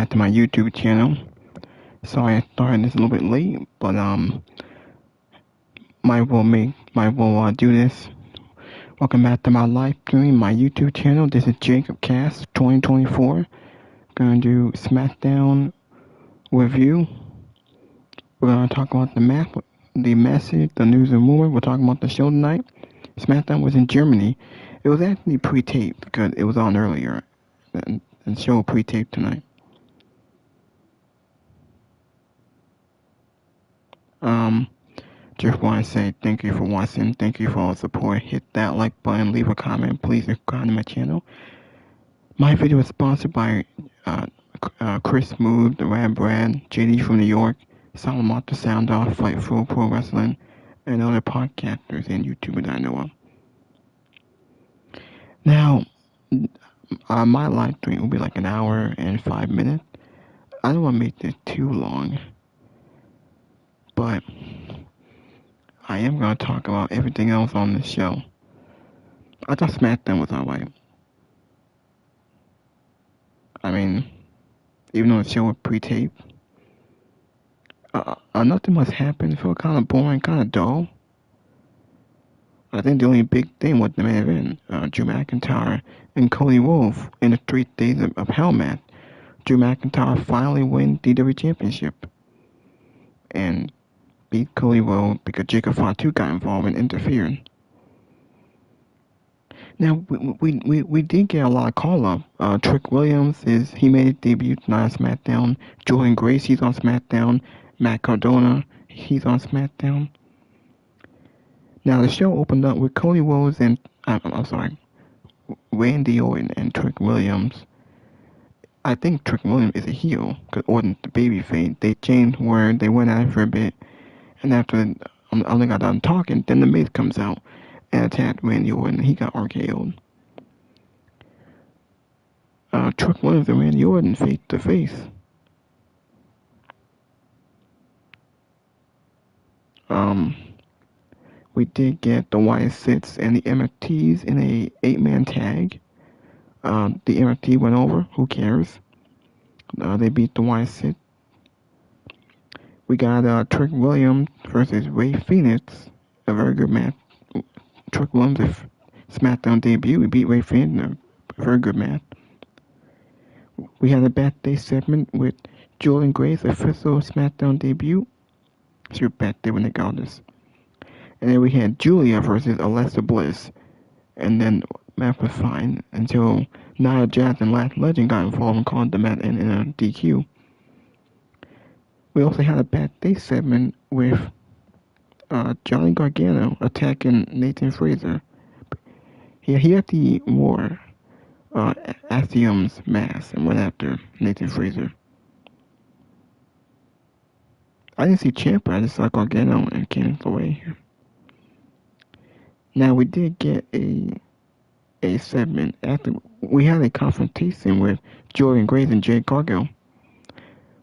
back to my YouTube channel. Sorry I started this a little bit late, but might will do this. Welcome back to my live stream, my YouTube channel. This is Jacob Cast 2024. Gonna do Smackdown review. We're gonna talk about the message, the news and rumor. We're talking about the show tonight. Smackdown was in Germany. It was actually pre-taped because it was on earlier. And the show pre-taped tonight. Just want to say thank you for watching. Thank you for all the support. Hit that like button. Leave a comment. Please subscribe to my channel. My video is sponsored by Chris Smooth, The Rad Brad, JD from New York, Solomon the Sound Off, Fightful Pro Wrestling, and other podcasters and YouTubers I know of. Now, my live stream will be like an hour and 5 minutes. I don't want to make this too long, but I am going to talk about everything else on the show. I thought SmackDown was alright. I mean, even though the show was pre-taped, nothing much happened. It felt kind of boring, kind of dull. I think the only big thing was the main event, Drew McIntyre and Cody Rhodes in the 3 days of Hell match. Drew McIntyre finally won the WWE Championship and beat Cody Rhodes because Jacob Fatu got involved and interfered. Now, we did get a lot of call-up. Trick Williams, he made his debut tonight on SmackDown. Jordan Grace, he's on SmackDown. Matt Cardona, he's on SmackDown. Now, the show opened up with Cody Rhodes and, Randy Orton and Trick Williams. I think Trick Williams is a heel, because Orton's the babyface. They changed word, they went at it for a bit, and after I got done talking, then the Miz comes out and attacked Randy Orton, and he got RKO'd. Trick Williams and Randy Orton face to face. We did get the Y6 and the MFTs in a 8-man tag. The MFT went over, who cares? They beat the Y6. We got Trick Williams versus Ray Phoenix, a very good match. Trick Williams' SmackDown debut, we beat Ray Phoenix in a very good match. We had a backstage segment with Jordan Grace, official SmackDown debut. She was back there when they got this. And then we had Julia versus Alexa Bliss. And then match was fine until Nia Jax and Last Legend got involved and called the match in a DQ. We also had a backstage segment with Johnny Gargano attacking Nathan Frazer. He actually wore Axiom's mask and went after Nathan Frazer. I didn't see Ciampa, I just saw Gargano and Candice LeRae here. Now we did get a segment after we had a confrontation with Jordan Grace and Jade Cargill.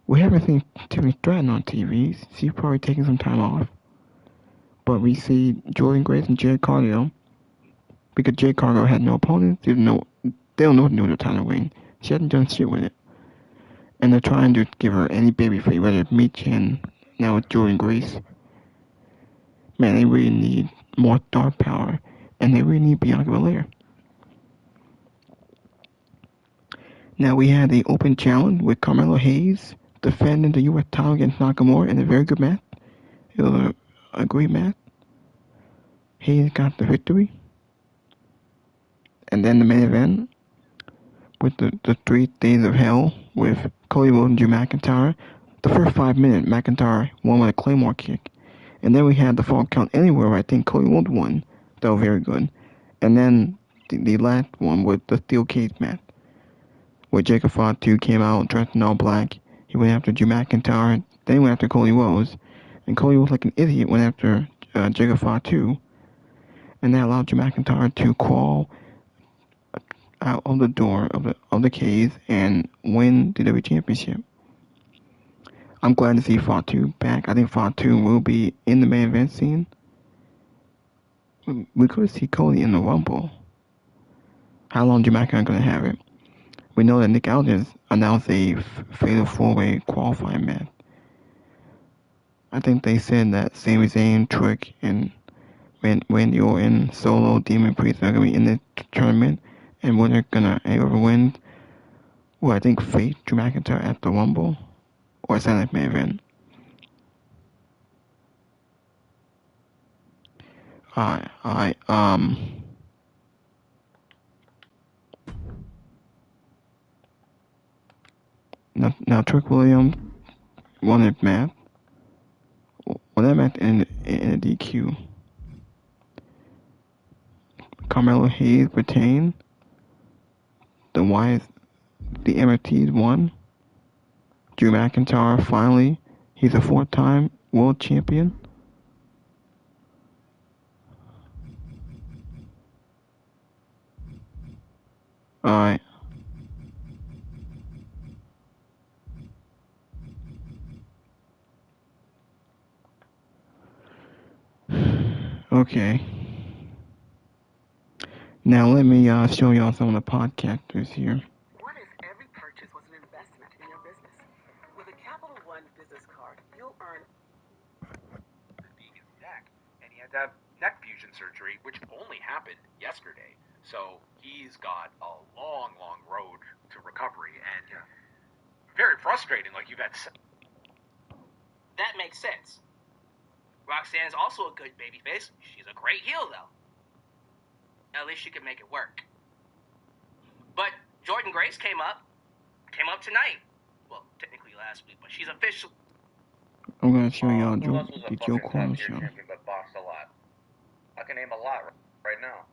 We haven't seen Tiffany Stratton on TV. She's probably taking some time off. But we see Jordan Grace and Jade Cargill because Jade Cargill had no opponents. They don't know what to do with the title reign. She hasn't done shit with it. And they're trying to give her any babyface, whether it's Meat Chin, now it's Jordan Grace. Man, they really need more star power, and they really need Bianca Belair. Now we had the open challenge with Carmelo Hayes defending the U.S. title against Nakamura in a very good match. It was a great match. Hayes got the victory. And then the main event with the 3 days of hell with Cody Rhodes and Drew McIntyre. The first 5 minutes, McIntyre won with a Claymore kick. And then we had the Fall Count Anywhere, I think Cody Rhodes won. That was very good. And then the last one was the Steel Cage match, where Jacob Fatu came out dressed in all black. He went after Drew McIntyre, then he went after Cody Rhodes. And Cody Rhodes, like an idiot, went after Jacob Fatu. And that allowed Drew McIntyre to crawl out of the door of the cage and win the WWE Championship. I'm glad to see Fatu back. I think Fatu will be in the main event scene. We could see Cody in the Rumble. How long Drew McIntyre gonna have it? We know that Nick Aldis announced a fatal 4-way qualifying match. I think they said that Sami Zayn, Trick, and Randy Orton, Solo, Demon Priest are gonna be in the tournament, and winner gonna whoever wins. Well, I think face Drew McIntyre at the Rumble or Sonic main event. Alright, now Trick Williams won that match. Won that match in a DQ. Carmelo Hayes retained. The MFTs won. Drew McIntyre finally, he's a 4-time world champion. Alright. Okay. Now let me show y'all some of the podcasters here. What if every purchase was an investment in your business? With a Capital One business card, you'll earn Deegan's neck, and he had to have neck fusion surgery, which only happened yesterday. So he's got a long, long road to recovery, and very frustrating. Like you've had. That makes sense. Roxanne's also a good babyface. She's a great heel, though. At least she could make it work. But Jordan Grace came up tonight. Well, technically last week, but she's official. I'm gonna show y'all the Joe Corner show. Champion, but boxed a lot. I can name a lot right now.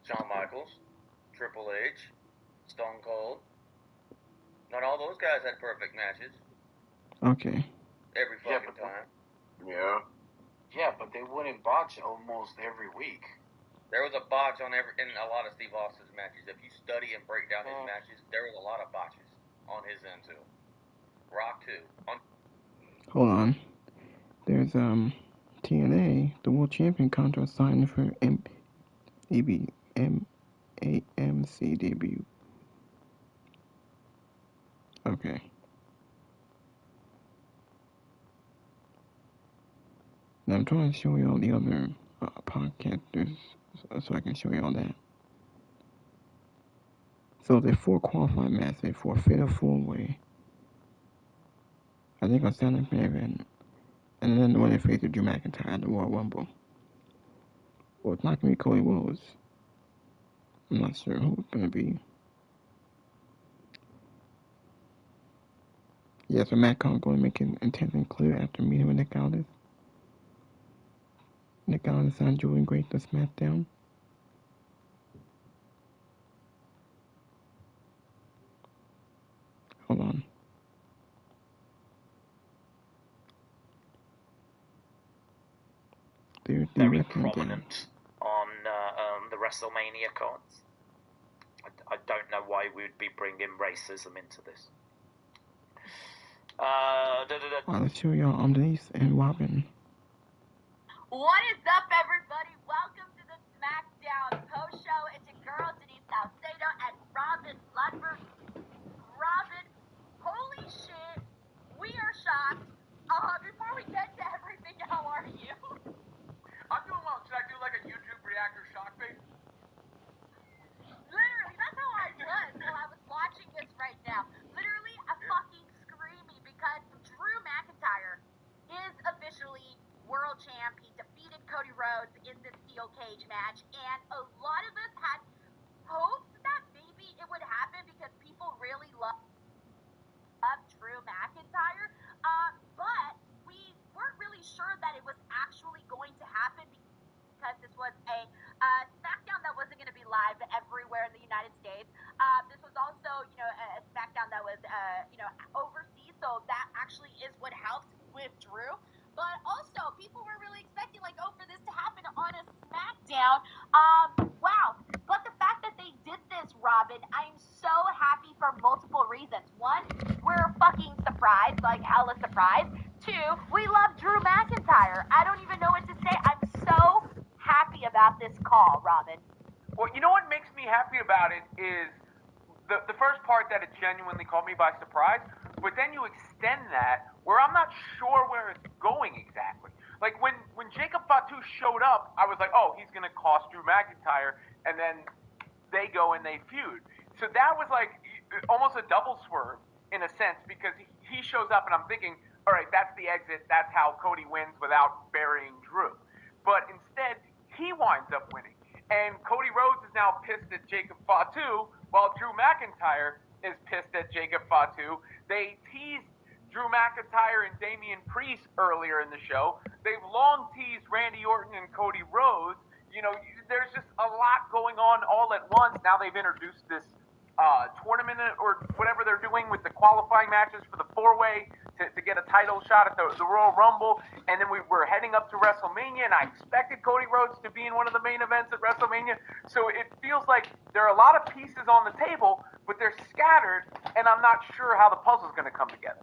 Shawn Michaels, Triple H, Stone Cold. Not all those guys had perfect matches. Okay. Every fucking time. Yeah. Yeah, but they wouldn't botch almost every week. There was a botch in a lot of Steve Austin's matches. If you study and break down his matches, there was a lot of botches on his end too. Rock too. Hold on. There's TNA, the world champion contract signed for AMC debut. Okay. Now I'm trying to show you all the other podcasters so I can show you all that. So they're 4 qualifying matches for a fatal 4-way. I think on Saturday main event. And then the one that faced Drew McIntyre at the Royal Rumble. Well, it's not gonna be Cody Rhodes. I'm not sure who it's gonna be. Yeah, so Matt Khan going to make it intensely clear after meeting with Nick Aldis. Nick Aldis signed Julian Grace to Smackdown. Hold on. Very prominent on the WrestleMania cards. I don't know why we would be bringing racism into this. Let's show y'all Denise and Robin. What is up, everybody? Welcome to the Smackdown post show. It's your girl Denise Salcedo and Robin Ludford. Robin, holy shit, we are shocked. Before we get to everything, how are you? I'm doing well. Should I do like a YouTube reactor shock face? Literally, that's how I was while I was watching this right now. Literally, I'm fucking screaming because Drew McIntyre is officially world champ. He defeated Cody Rhodes in this steel cage match, and a lot of us had hopes that maybe it would happen because people really love Drew McIntyre, but we weren't really sure that it was actually going to happen because this was a SmackDown that wasn't going to be live everywhere in the United States. This was also, a SmackDown that was, overseas, so that actually is what helped with Drew. But also, people were really expecting, for this to happen on a SmackDown. Wow. But the fact that they did this, Robin, I am so happy for multiple reasons. One, we're fucking surprised, hella surprised. Two, we love Drew McIntyre. I don't even know what to say. I'm so happy about this call, Robin. Well, you know what makes me me happy about it is the first part that it genuinely caught me by surprise, but then you extend that where I'm not sure where it's going exactly. Like when Jacob Fatu showed up, I was like, oh, he's gonna cost Drew McIntyre, and then they go and they feud. So that was like almost a double swerve in a sense because he shows up and I'm thinking, all right, that's the exit. That's how Cody wins without burying Drew. But instead, he winds up winning. And Cody Rhodes is now pissed at Jacob Fatu, while Drew McIntyre is pissed at Jacob Fatu. They teased Drew McIntyre and Damian Priest earlier in the show. They've long teased Randy Orton and Cody Rhodes. You know, there's just a lot going on all at once. Now they've introduced this tournament or whatever they're doing with the qualifying matches for the four-way to get a title shot at the Royal Rumble, and then we're heading up to WrestleMania, and I expected Cody Rhodes to be in one of the main events at WrestleMania, so it feels like there are a lot of pieces on the table, but they're scattered, and I'm not sure how the puzzle's going to come together.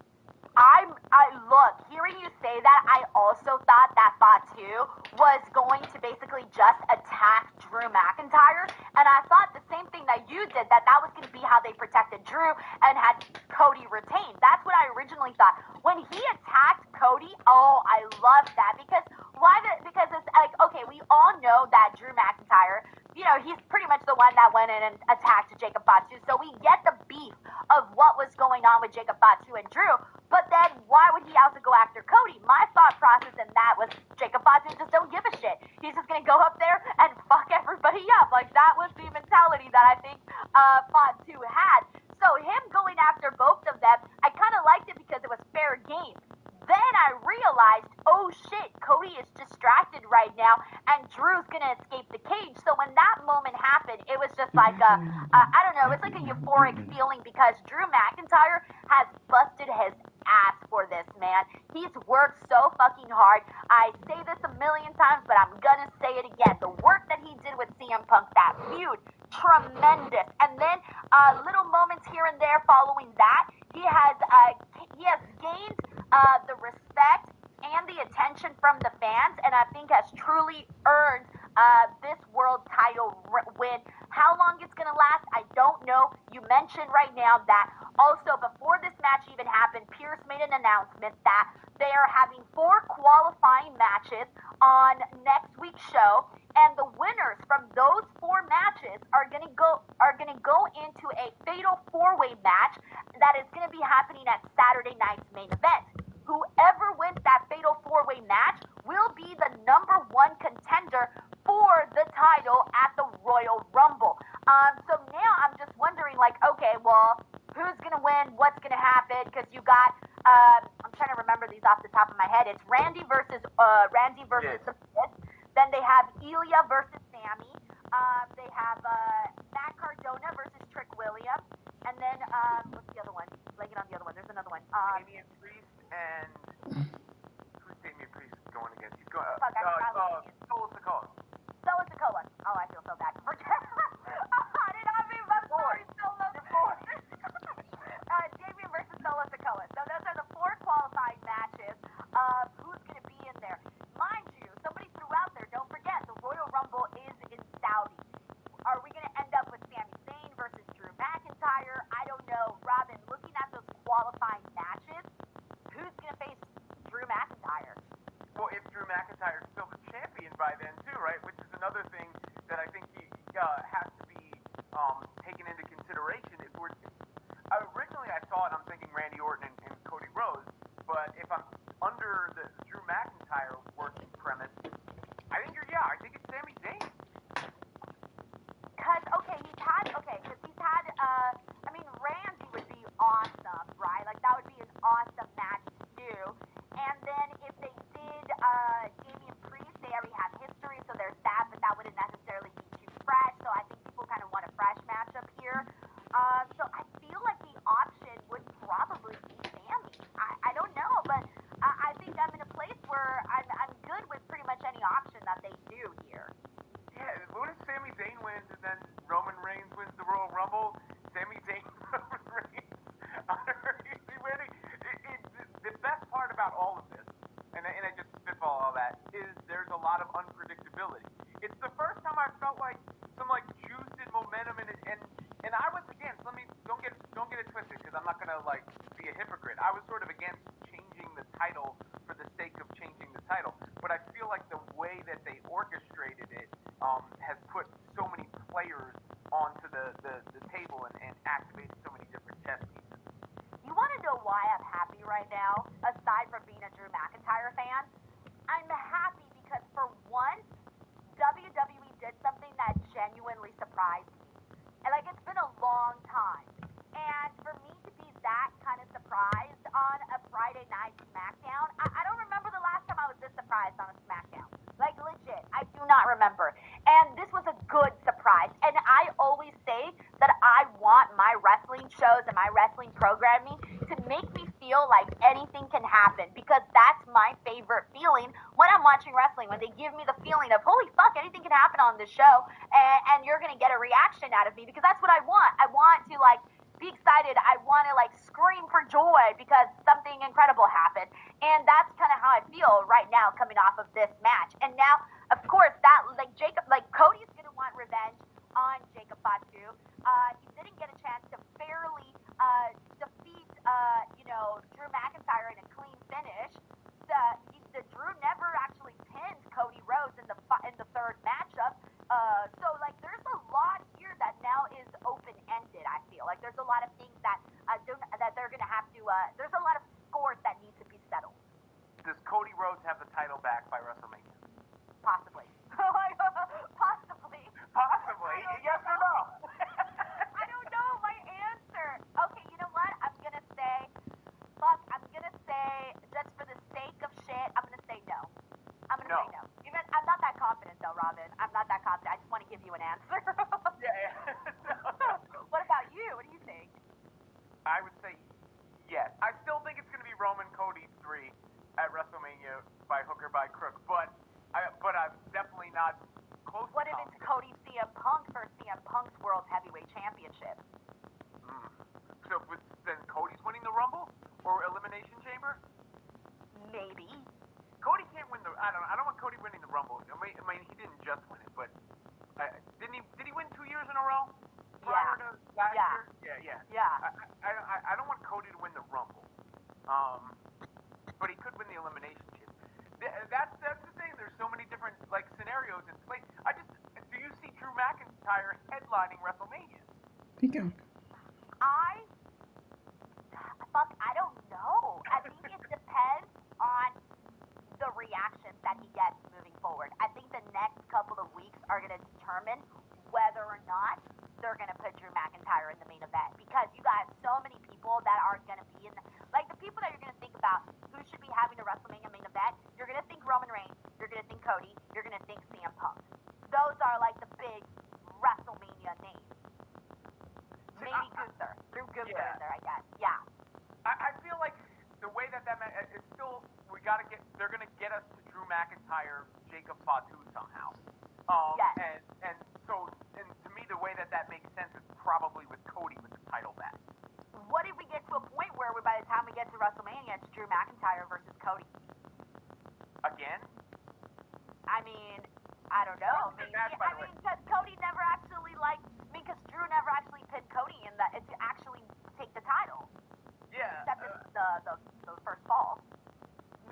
Look, hearing you say that, I also thought that Fatu was going to basically just attack Drew McIntyre, and I thought the same thing that you did, that was going to be how they protected Drew and had Cody retained. That's what I originally thought. When he attacked Cody, oh, I loved that, because because it's like, okay, we all know that Drew McIntyre, you know, he's pretty much the one that went in and attacked Jacob Fatu, so we get the beef of what was going on with Jacob Fatu and Drew, but then why would he also go after Cody? My thought process in that was Jacob Fatu just don't give a shit. He's just going to go up there and fuck everybody up. Like, that was the mentality that I think Fatu had. So him going after both of them, I kind of liked it because it was fair game. Then I realized, oh shit, Cody is distracted right now, and Drew's gonna escape the cage. So when that moment happened, it was just like I don't know, it's like a euphoric feeling because Drew McIntyre has busted his ass for this, man. He's worked so fucking hard. I say this a million times, but I'm gonna say it again. The work that he did with CM Punk, that feud, tremendous. And then little moments here and there following that, he has gained the respect and the attention from the fans, and I think has truly earned this world title win. How long it's going to last, I don't know. You mentioned right now that also before this match even happened, Pierce made an announcement that they are having 4 qualifying matches on next week's show, and the winners from those 4 matches are going to go into a fatal 4-way match that is going to be happening at Saturday night's main event. Whoever wins that fatal 4-way match will be the number 1 contender for the title at the Royal Rumble. So now I'm just wondering, like, okay, well, who's going to win? What's going to happen? Because you got, I'm trying to remember these off the top of my head. It's Randy versus the Miz. Then they have Ilya versus Sammy. They have Matt Cardona versus Trick Williams. And then, what's the other one? Blanking on the other one. There's another one. Damian Priest and who's Damian Priest going against? He's going. Solo Sikoa. Solo Sikoa. Oh, I feel so bad. Forget. I did not mean. I'm sorry. Solo. Damian versus Solo Sikoa. So those are the 4 qualifying matches of who's going to be in there. Mind you, somebody threw out there. Don't forget, the Royal Rumble is in Saudi. Are we going to end up with Sami Zayn versus Drew McIntyre? I don't know. Robin, looking at those qualifying matches, because I'm not gonna like be a hypocrite. I was sort of against changing the title for the sake of changing the title, but I feel like the way that they orchestrated it has put so many players onto the table and activated so many different chess pieces. You want to know why I'm happy right now? Aside from being a Drew McIntyre fan, I'm happy because for once, WWE did something that genuinely surprised me. And like, it's been a long time. And for me to be that kind of surprised on a Friday night Smackdown, I don't remember the last time I was this surprised on a Smackdown. Like, legit, I do not remember. And this was a good surprise. And I always say that I want my wrestling shows and my wrestling programming to make me feel like anything can happen, because that's my favorite feeling when I'm watching wrestling, when they give me the feeling of, holy fuck, anything can happen on this show, and you're going to get a reaction out of me, because that's what I want. I want to, like, be excited. I want to, like, scream for joy because something incredible happened. And that's kind of how I feel right now coming off of this match. And now, of course, that, like, Cody's going to want revenge on Jacob Fatu. He didn't get a chance to fairly defeat, Drew McIntyre in a clean finish. Drew never actually pinned Cody Rhodes in the third matchup. So, like, there's a lot here that now is open-ended, I feel. Like, there's a lot of things that they're going to have to, there's a lot of scores that need to be settled. Does Cody Rhodes have the title back by WrestleMania? Possibly. Possibly. Possibly. Yes or no? I don't know my answer. Okay, you know what? I'm going to say, just for the sake of shit, I'm going to say no. I'm going to say no. Even, I'm not that confident, though, Robin. I'm not that confident. I just want to give you an answer. Yeah. What about you? What do you think? I would say yes. I still think it's going to be Roman Cody 3 at WrestleMania by hook or by crook, but I'm definitely not close. What if it's Cody CM Punk for CM Punk's World Heavyweight Championship? So then Cody's winning the Rumble or Elimination Chamber? Maybe. Cody can't win the. I don't want Cody winning the Rumble. I mean, he didn't just win it, but didn't he? Did he win 2 years in a row? Prior to last year? Yeah. I don't want Cody to win the Rumble, but he could win the Elimination Chamber. That's the thing. There's so many different like scenarios in place. Do you see Drew McIntyre headlining WrestleMania? He can. I don't know. I think it depends on the reactions that he gets moving forward. I think the next couple of weeks are going to determine whether or not they're going to put Drew McIntyre in the main event, because you got so many people that are going to be in the people that you're going to think about who should be having a WrestleMania main event. You're going to think Roman Reigns, you're going to think Cody, you're going to think CM Punk. Those are like the big WrestleMania names. Maybe Gunther. Drew Gunther in there, I guess. Yeah. I feel like the way that it's still, they're going to get us to Drew McIntyre, Jacob Fatu somehow. Yes. And to me, the way that makes sense is probably with Cody with the title back. What if we get to a point where by the time we get to WrestleMania, it's Drew McIntyre versus Cody? Again? I mean, I don't know. Because Cody never actually, because Drew never actually pinned Cody to actually take the title. Yeah. Except the first fall.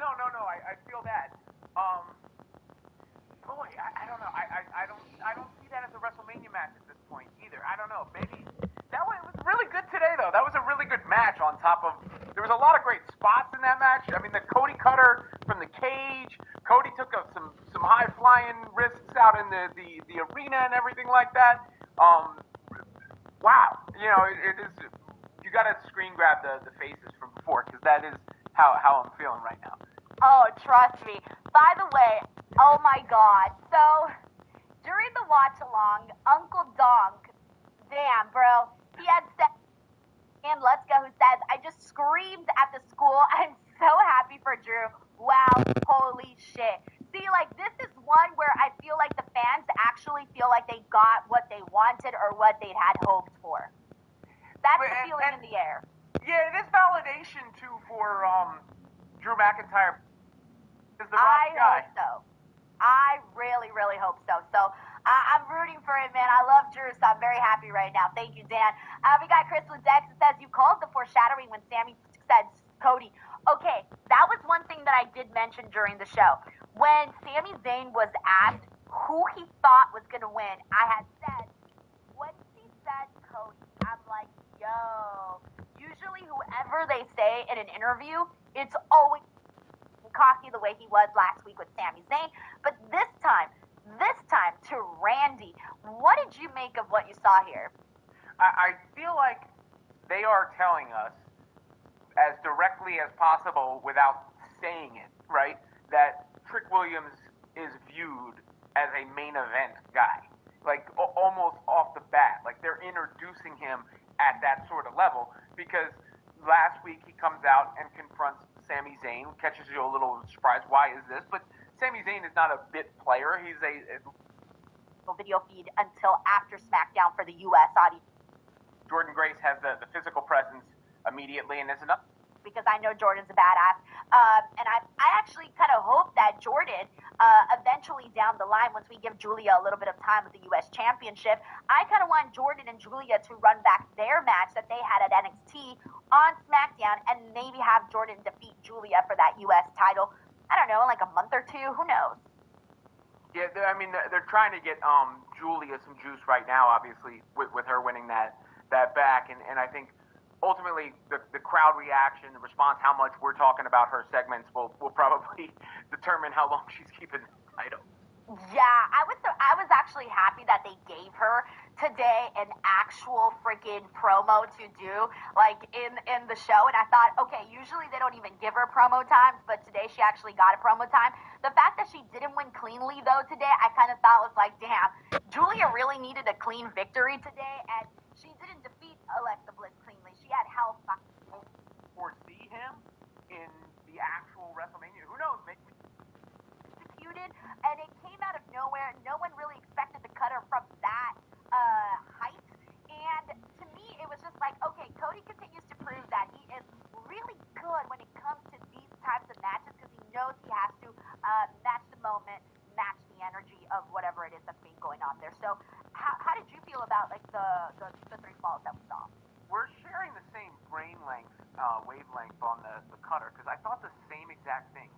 No. I feel that. Boy, I don't know. I don't see that as a WrestleMania match at this point either. I don't know. Maybe that one was really good today though. That was a really good match. On top of, there was a lot of great spots in that match. I mean, the Cody cutter from the cage. Cody took some high flying risks out in the arena and everything like that. Wow. It is. You gotta screen grab the faces from before, because that is how I'm feeling right now. Oh, trust me. By the way, oh my God. So, during the watch along, Uncle Donk, damn, bro, he had said, and Let's Go, who says, I just screamed at the school. I'm so happy for Drew. Wow, holy shit. See, this is one where I feel like the fans actually feel like they got what they wanted or what they'd had hoped for. That's the feeling in the air. Yeah, it is validation, too, for Drew McIntyre. Is the right guy. I hope so. I really, really hope so. So I'm rooting rooting for him, man. I love Drew, so I'm very happy right now. Thank you, Dan. We got Crystal Dex that says, you called the foreshadowing when Sammy said Cody. Okay, that was one thing that I did mention during the show. When Sami Zayn was asked who he thought was going to win, I had said, when he said Cody, I'm like, yo, usually whoever they say in an interview, it's always cocky the way he was last week with Sami Zayn. But this time to Randy, what did you make of what you saw here? I feel like they are telling us as directly as possible without saying it, right? That Trick Williams is viewed as a main event guy, like almost off the bat. Like they're introducing him at that sort of level because last week he comes out and confronts Sami Zayn, catches you a little surprised. Why is this? But Sami Zayn is not a bit player. He's a video feed until after Smackdown for the U.S. audience. Jordan Grace has the physical presence immediately, and it's enough. Because I know Jordan's a badass. And I actually kind of hope that Jordan, eventually down the line, once we give Julia a little bit of time with the U.S. Championship, I kind of want Jordan and Julia to run back their match that they had at NXT on SmackDown and maybe have Jordan defeat Julia for that U.S. title. I don't know, in like a month or two. Who knows? Yeah, I mean, they're trying to get Julia some juice right now, obviously, with her winning that back. And I think ultimately the crowd reaction, the response, how much we're talking about her segments will probably determine how long she's keeping the title. Yeah, I was actually happy that they gave her today an actual freaking promo to do, like in the show. And I thought, okay, usually they don't even give her promo times, but today she actually got a promo time. The fact that she didn't win cleanly though today, I kind of thought was like, damn, Julia really needed a clean victory today, and she didn't defeat Alexa Bliss cleanly. She had health. Foresee him in the actual WrestleMania? Who knows? Maybe. And it came out of nowhere. No one really expected to cut her from that height. And to me, it was just like, okay, Cody continues to prove that he is really good when it comes to these types of matches because he knows he has to match the moment, match the energy of whatever it is that's being going on there. So, how did you feel about like the three falls that we saw? We're sharing the same wavelength on the cutter because I thought the same exact thing.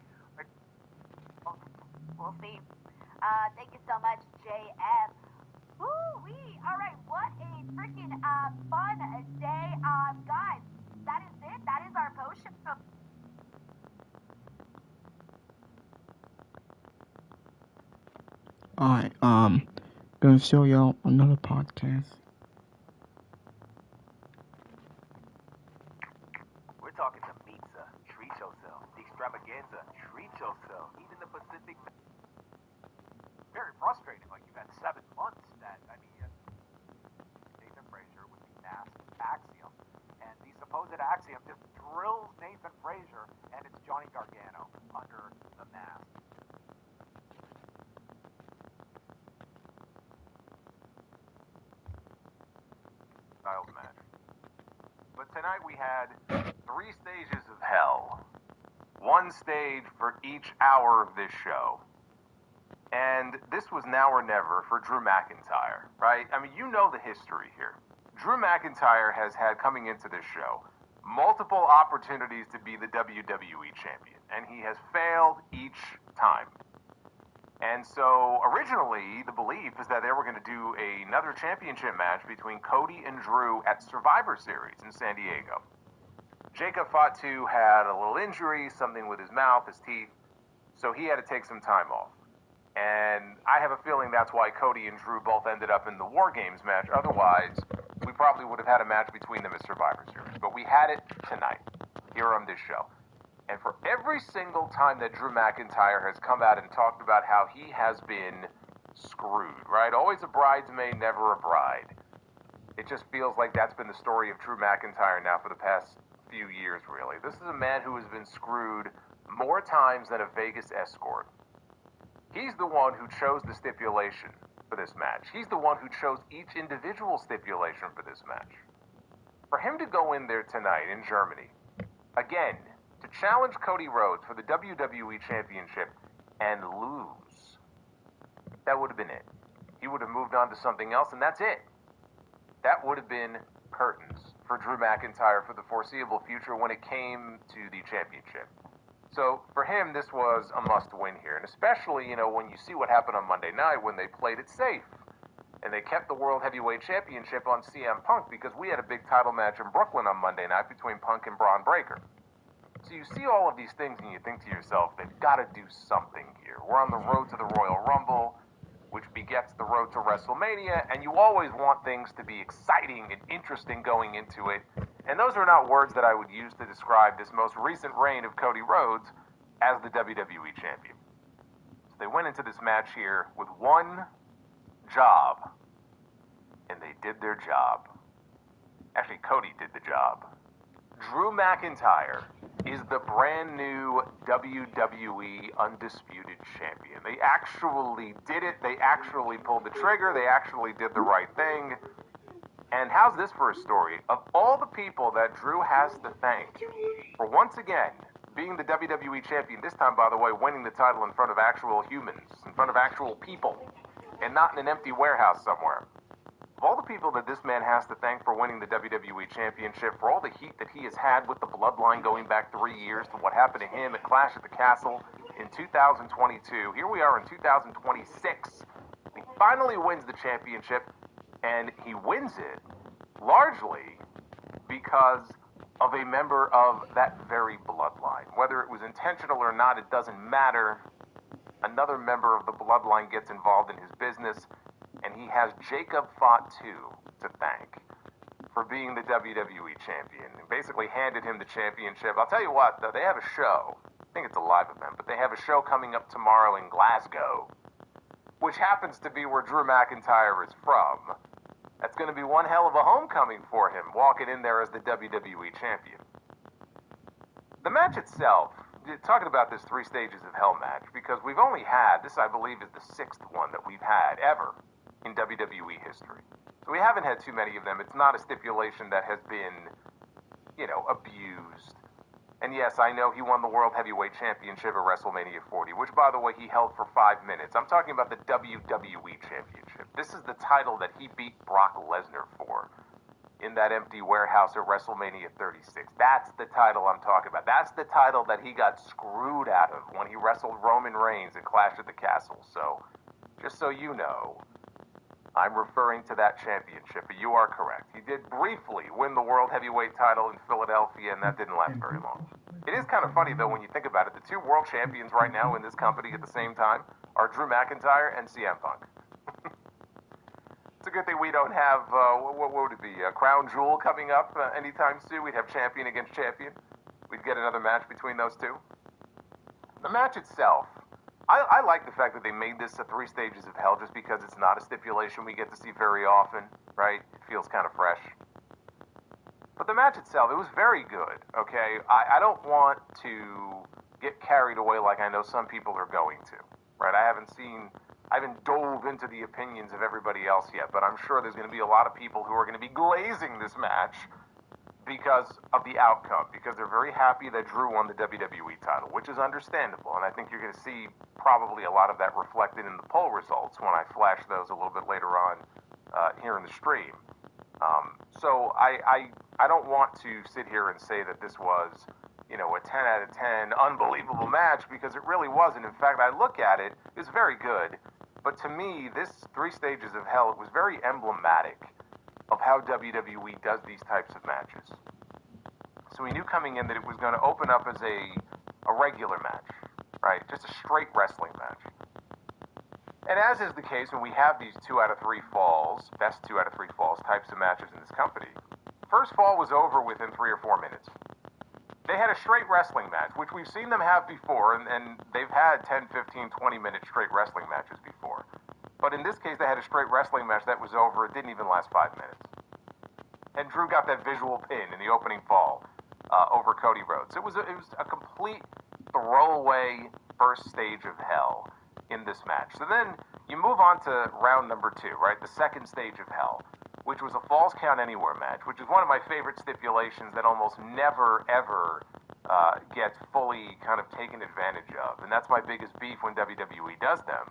We'll see. Thank you so much, JF. Woo-wee. All right, what a freaking fun day. Guys, that is it. That is our post show. Alright, gonna show y'all another podcast. We're talking the pizza. Treat yourself. The extravaganza. Treat yourself. Even the Pacific. Very frustrating. Like you've had 7 months that, Nathan Frazier with the mask axiom. And the supposed axiom just drills Nathan Frazier, and it's Johnny Gargano under the mask. Styles match. But tonight we had 3 stages of hell. 1 stage for each hour of this show. And this was now or never for Drew McIntyre, right? I mean, you know the history here. Drew McIntyre has had, coming into this show, multiple opportunities to be the WWE champion, and he has failed each time. And so, originally, the belief is that they were going to do another championship match between Cody and Drew at Survivor Series in San Diego. Jacob Fatu had a little injury, something with his mouth, his teeth, so he had to take some time off. And I have a feeling that's why Cody and Drew both ended up in the War Games match. Otherwise, we probably would have had a match between them at Survivor Series. But we had it tonight, here on this show. And for every single time that Drew McIntyre has come out and talked about how he has been screwed, right? Always a bridesmaid, never a bride. It just feels like that's been the story of Drew McIntyre now for the past few years, really. This is a man who has been screwed more times than a Vegas escort. He's the one who chose the stipulation for this match. He's the one who chose each individual stipulation for this match. For him to go in there tonight in Germany, again, to challenge Cody Rhodes for the WWE Championship and lose, that would have been it. he would have moved on to something else, and that's it. That would have been curtains for Drew McIntyre for the foreseeable future when it came to the championship. So for him, this was a must-win here, and especially, when you see what happened on Monday night when they played it safe, and they kept the World Heavyweight Championship on CM Punk because we had a big title match in Brooklyn on Monday night between Punk and Braun Breaker. So you see all of these things and you think to yourself, they've got to do something here. We're on the road to the Royal Rumble, which begets the road to WrestleMania, and you always want things to be exciting and interesting going into it. And those are not words that I would use to describe this most recent reign of Cody Rhodes as the WWE Champion. So they went into this match here with one job, and they did their job. Actually, Cody did the job. Drew McIntyre is the brand new WWE Undisputed Champion. They actually did it. They actually pulled the trigger. They actually did the right thing. And how's this for a story? Of all the people that Drew has to thank for once again being the WWE Champion, this time, by the way, winning the title in front of actual humans, in front of actual people, and not in an empty warehouse somewhere. Of all the people that this man has to thank for winning the WWE Championship, for all the heat that he has had with the Bloodline going back 3 years to what happened to him at Clash at the Castle in 2022, here we are in 2026. He finally wins the championship, and he wins it largely because of a member of that very Bloodline. Whether it was intentional or not, it doesn't matter. Another member of the Bloodline gets involved in his business, and he has Jacob Fatu to thank for being the WWE Champion, and basically handed him the championship. I'll tell you what, though, they have a show. I think it's a live event, but they have a show coming up tomorrow in Glasgow, which happens to be where Drew McIntyre is from. That's going to be one hell of a homecoming for him, walking in there as the WWE Champion. The match itself, talking about this 3 stages of hell match, because we've only had, this I believe is the 6th one that we've had ever in WWE history. So we haven't had too many of them. It's not a stipulation that has been, abused. And yes, I know he won the World Heavyweight Championship at WrestleMania 40, which, by the way, he held for 5 minutes. I'm talking about the WWE Championship. This is the title that he beat Brock Lesnar for in that empty warehouse at WrestleMania 36. That's the title I'm talking about. That's the title that he got screwed out of when he wrestled Roman Reigns at Clash at the Castle. So, just so you know, I'm referring to that championship, but you are correct. He did briefly win the World Heavyweight title in Philadelphia, and that didn't last very long. It is kind of funny, though, when you think about it. The 2 world champions right now in this company at the same time are Drew McIntyre and CM Punk. It's a good thing we don't have, what would it be, Crown Jewel coming up anytime soon. We'd have champion against champion. We'd get another match between those 2. The match itself, I like the fact that they made this a 3 stages of hell just because it's not a stipulation we get to see very often, right? It feels kind of fresh. But the match itself, it was very good, okay? I don't want to get carried away like I know some people are going to, right? I haven't dove into the opinions of everybody else yet, but I'm sure there's going to be a lot of people who are going to be glazing this match because of the outcome, because they're very happy that Drew won the WWE title, which is understandable, and I think you're going to see probably a lot of that reflected in the poll results when I flash those a little bit later on here in the stream. So I don't want to sit here and say that this was, a 10 out of 10 unbelievable match, because it really wasn't. In fact, I look at it, it's very good, but to me, this 3 stages of hell, it was very emblematic of how WWE does these types of matches. So we knew coming in that it was going to open up as a regular match, right? Just a straight wrestling match. And as is the case when we have these 2 out of 3 falls, best 2 out of 3 falls types of matches in this company, first fall was over within 3 or 4 minutes. They had a straight wrestling match, which we've seen them have before, and they've had 10, 15, 20-minute straight wrestling matches before. But in this case, they had a straight wrestling match that was over. It didn't even last 5 minutes. And Drew got that visual pin in the opening fall over Cody Rhodes. It was a complete throwaway first stage of hell in this match. So then you move on to round number 2, right? The second stage of hell, which was a Falls Count Anywhere match, which is one of my favorite stipulations that almost never, ever gets fully kind of taken advantage of. And that's my biggest beef when WWE does them.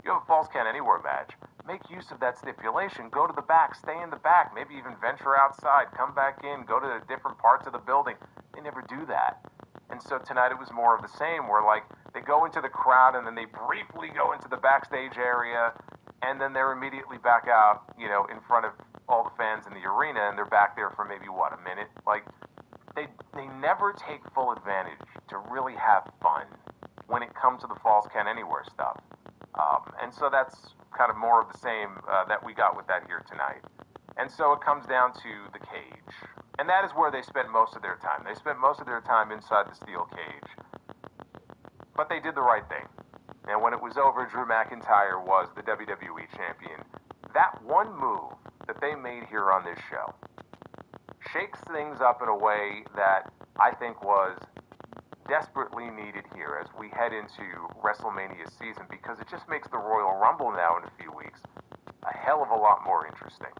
You have a Falls Count Anywhere match, make use of that stipulation. Go to the back, stay in the back, maybe even venture outside, come back in, go to different parts of the building. They never do that. And so tonight it was more of the same, where like they go into the crowd and then they briefly go into the backstage area, and then they're immediately back out, you know, in front of all the fans in the arena, and they're back there for maybe, what, a minute? Like, they never take full advantage to really have fun when it comes to the Falls Count Anywhere stuff. And so that's kind of more of the same that we got with that here tonight. And so it comes down to the cage. And that is where they spent most of their time. They spent most of their time inside the steel cage. But they did the right thing. And when it was over, Drew McIntyre was the WWE champion. That one move that they made here on this show shakes things up in a way that I think was desperately needed here as we head into WrestleMania season, because it just makes the Royal Rumble now in a few weeks a hell of a lot more interesting.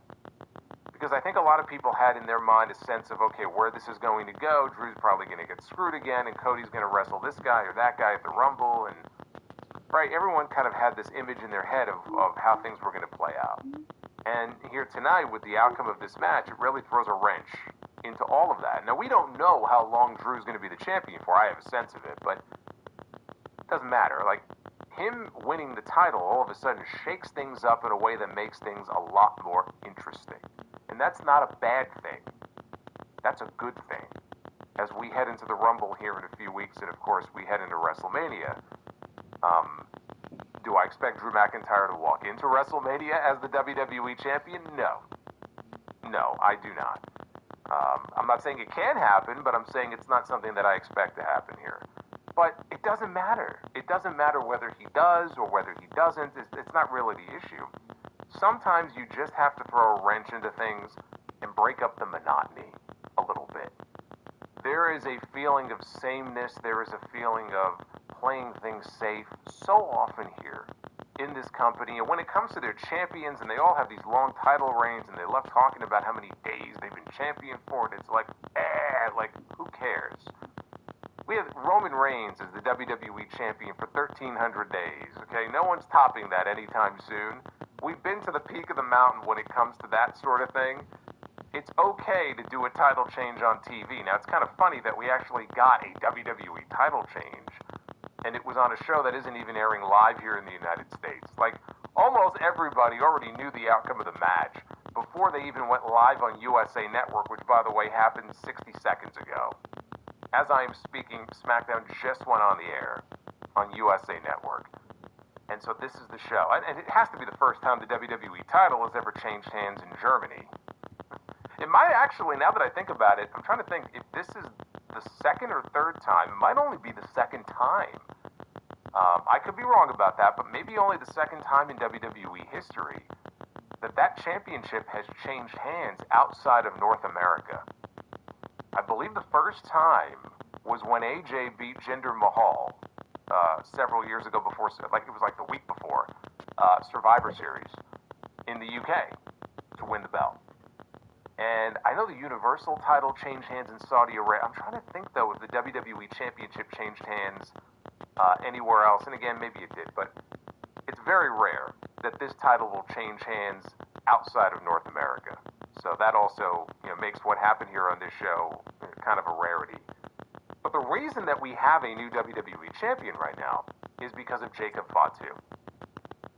Because I think a lot of people had in their mind a sense of, okay, where this is going to go, Drew's probably going to get screwed again, and Cody's going to wrestle this guy or that guy at the Rumble, and right, everyone kind of had this image in their head of how things were going to play out. And here tonight, with the outcome of this match, it really throws a wrench into all of that. Now, we don't know how long Drew's going to be the champion for. I have a sense of it, but it doesn't matter. Like, him winning the title all of a sudden shakes things up in a way that makes things a lot more interesting. And that's not a bad thing. That's a good thing. As we head into the Rumble here in a few weeks, and of course, we head into WrestleMania, do I expect Drew McIntyre to walk into WrestleMania as the WWE champion? No. No, I do not. I'm not saying it can happen, but I'm saying it's not something that I expect to happen here. But it doesn't matter. It doesn't matter whether he does or whether he doesn't. It's not really the issue. Sometimes you just have to throw a wrench into things and break up the monotony a little bit. There is a feeling of sameness. There is a feeling of playing things safe so often here in this company. And when it comes to their champions, and they all have these long title reigns, and they love talking about how many days they've been champion for, and it's like, who cares? We have Roman Reigns as the WWE champion for 1,300 days, okay? No one's topping that anytime soon. We've been to the peak of the mountain when it comes to that sort of thing. It's okay to do a title change on TV. Now, it's kind of funny that we actually got a WWE title change, and it was on a show that isn't even airing live here in the United States. Like, almost everybody already knew the outcome of the match before they even went live on USA Network, which, by the way, happened 60 seconds ago. As I am speaking, Smackdown just went on the air on USA Network. And so this is the show. And it has to be the first time the WWE title has ever changed hands in Germany. It might actually, now that I think about it, I'm trying to think, if this is the second or third time, it might only be the second time. I could be wrong about that, but maybe only the second time in WWE history that championship has changed hands outside of North America. I believe the first time was when AJ beat Jinder Mahal several years ago before, it was like the week before, Survivor Series in the UK to win the belt. And I know the Universal title changed hands in Saudi Arabia. I'm trying to think, though, if the WWE Championship changed hands anywhere else. And again, maybe it did, but it's very rare that this title will change hands outside of North America. So that also, makes what happened here on this show kind of a rarity. But the reason that we have a new WWE champion right now is because of Jacob Fatu.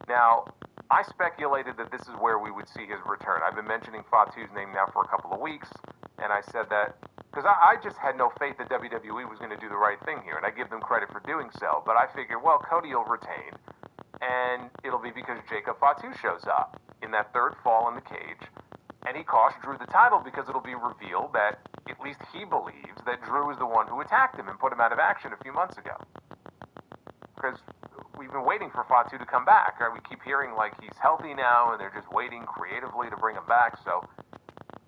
Now, I speculated that this is where we would see his return. I've been mentioning Fatu's name now for a couple of weeks, and I said that because I just had no faith that WWE was going to do the right thing here, and I give them credit for doing so. But I figured, well, Cody will retain, and it'll be because Jacob Fatu shows up in that third fall in the cage, and he cost Drew the title because it'll be revealed that at least he believes that Drew is the one who attacked him and put him out of action a few months ago. Because we've been waiting for Fatu to come back. Right? We keep hearing like he's healthy now, and they're just waiting creatively to bring him back. So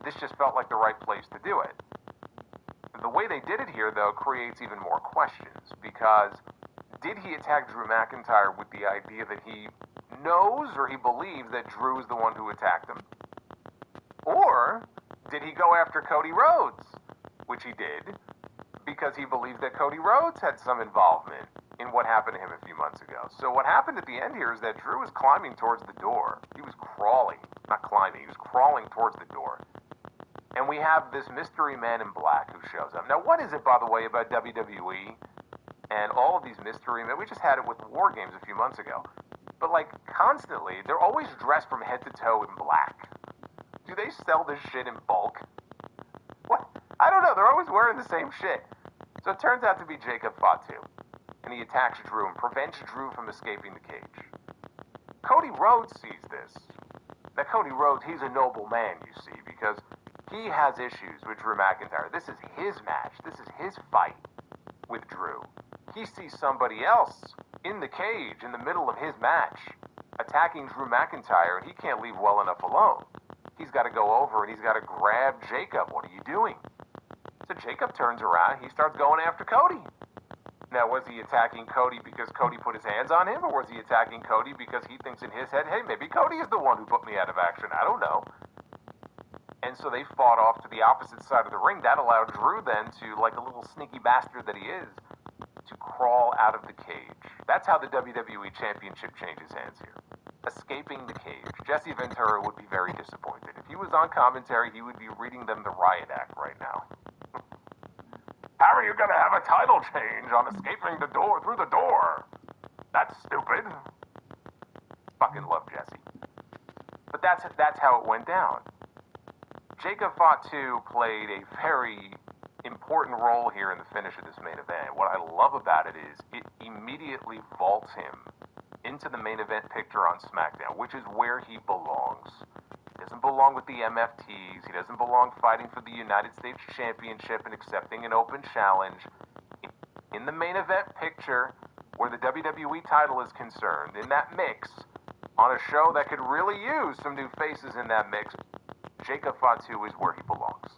this just felt like the right place to do it. The way they did it here, though, creates even more questions. Because did he attack Drew McIntyre with the idea that he knows or he believes that Drew is the one who attacked him? Or did he go after Cody Rhodes, which he did, because he believes that Cody Rhodes had some involvement in what happened to him a few months ago. So what happened at the end here is that Drew was climbing towards the door. He was crawling, not climbing, he was crawling towards the door. And we have this mystery man in black who shows up. Now, what is it, by the way, about WWE and all of these mystery men? We just had it with War Games a few months ago. But, like, constantly, they're always dressed from head to toe in black. Do they sell this shit in bulk? What? I don't know. They're always wearing the same shit. So it turns out to be Jacob Fatu. And he attacks Drew and prevents Drew from escaping the cage. Cody Rhodes sees this. Now, Cody Rhodes, he's a noble man, you see, because he has issues with Drew McIntyre. This is his match. This is his fight with Drew. He sees somebody else in the cage in the middle of his match attacking Drew McIntyre, and he can't leave well enough alone. He's got to go over and he's got to grab Jacob. What are you doing? So Jacob turns around and he starts going after Cody. Now, was he attacking Cody because Cody put his hands on him, or was he attacking Cody because he thinks in his head, hey, maybe Cody is the one who put me out of action? I don't know. And so they fought off to the opposite side of the ring. That allowed Drew then to, like a little sneaky bastard that he is, to crawl out of the cage. That's how the WWE Championship changes hands here. Escaping the cage. Jesse Ventura would be very disappointed. If he was on commentary, he would be reading them the riot act right now. How are you going to have a title change on escaping the door through the door? That's stupid. Fucking love Jesse. But that's how it went down. Jacob Fatu played a very important role here in the finish of this main event. What I love about it is it immediately vaults him into the main event picture on Smackdown, which is where he belongs. He doesn't belong with the MFTs. He doesn't belong fighting for the United States Championship and accepting an open challenge. In the main event picture, where the WWE title is concerned, in that mix, on a show that could really use some new faces in that mix, Jacob Fatu is where he belongs.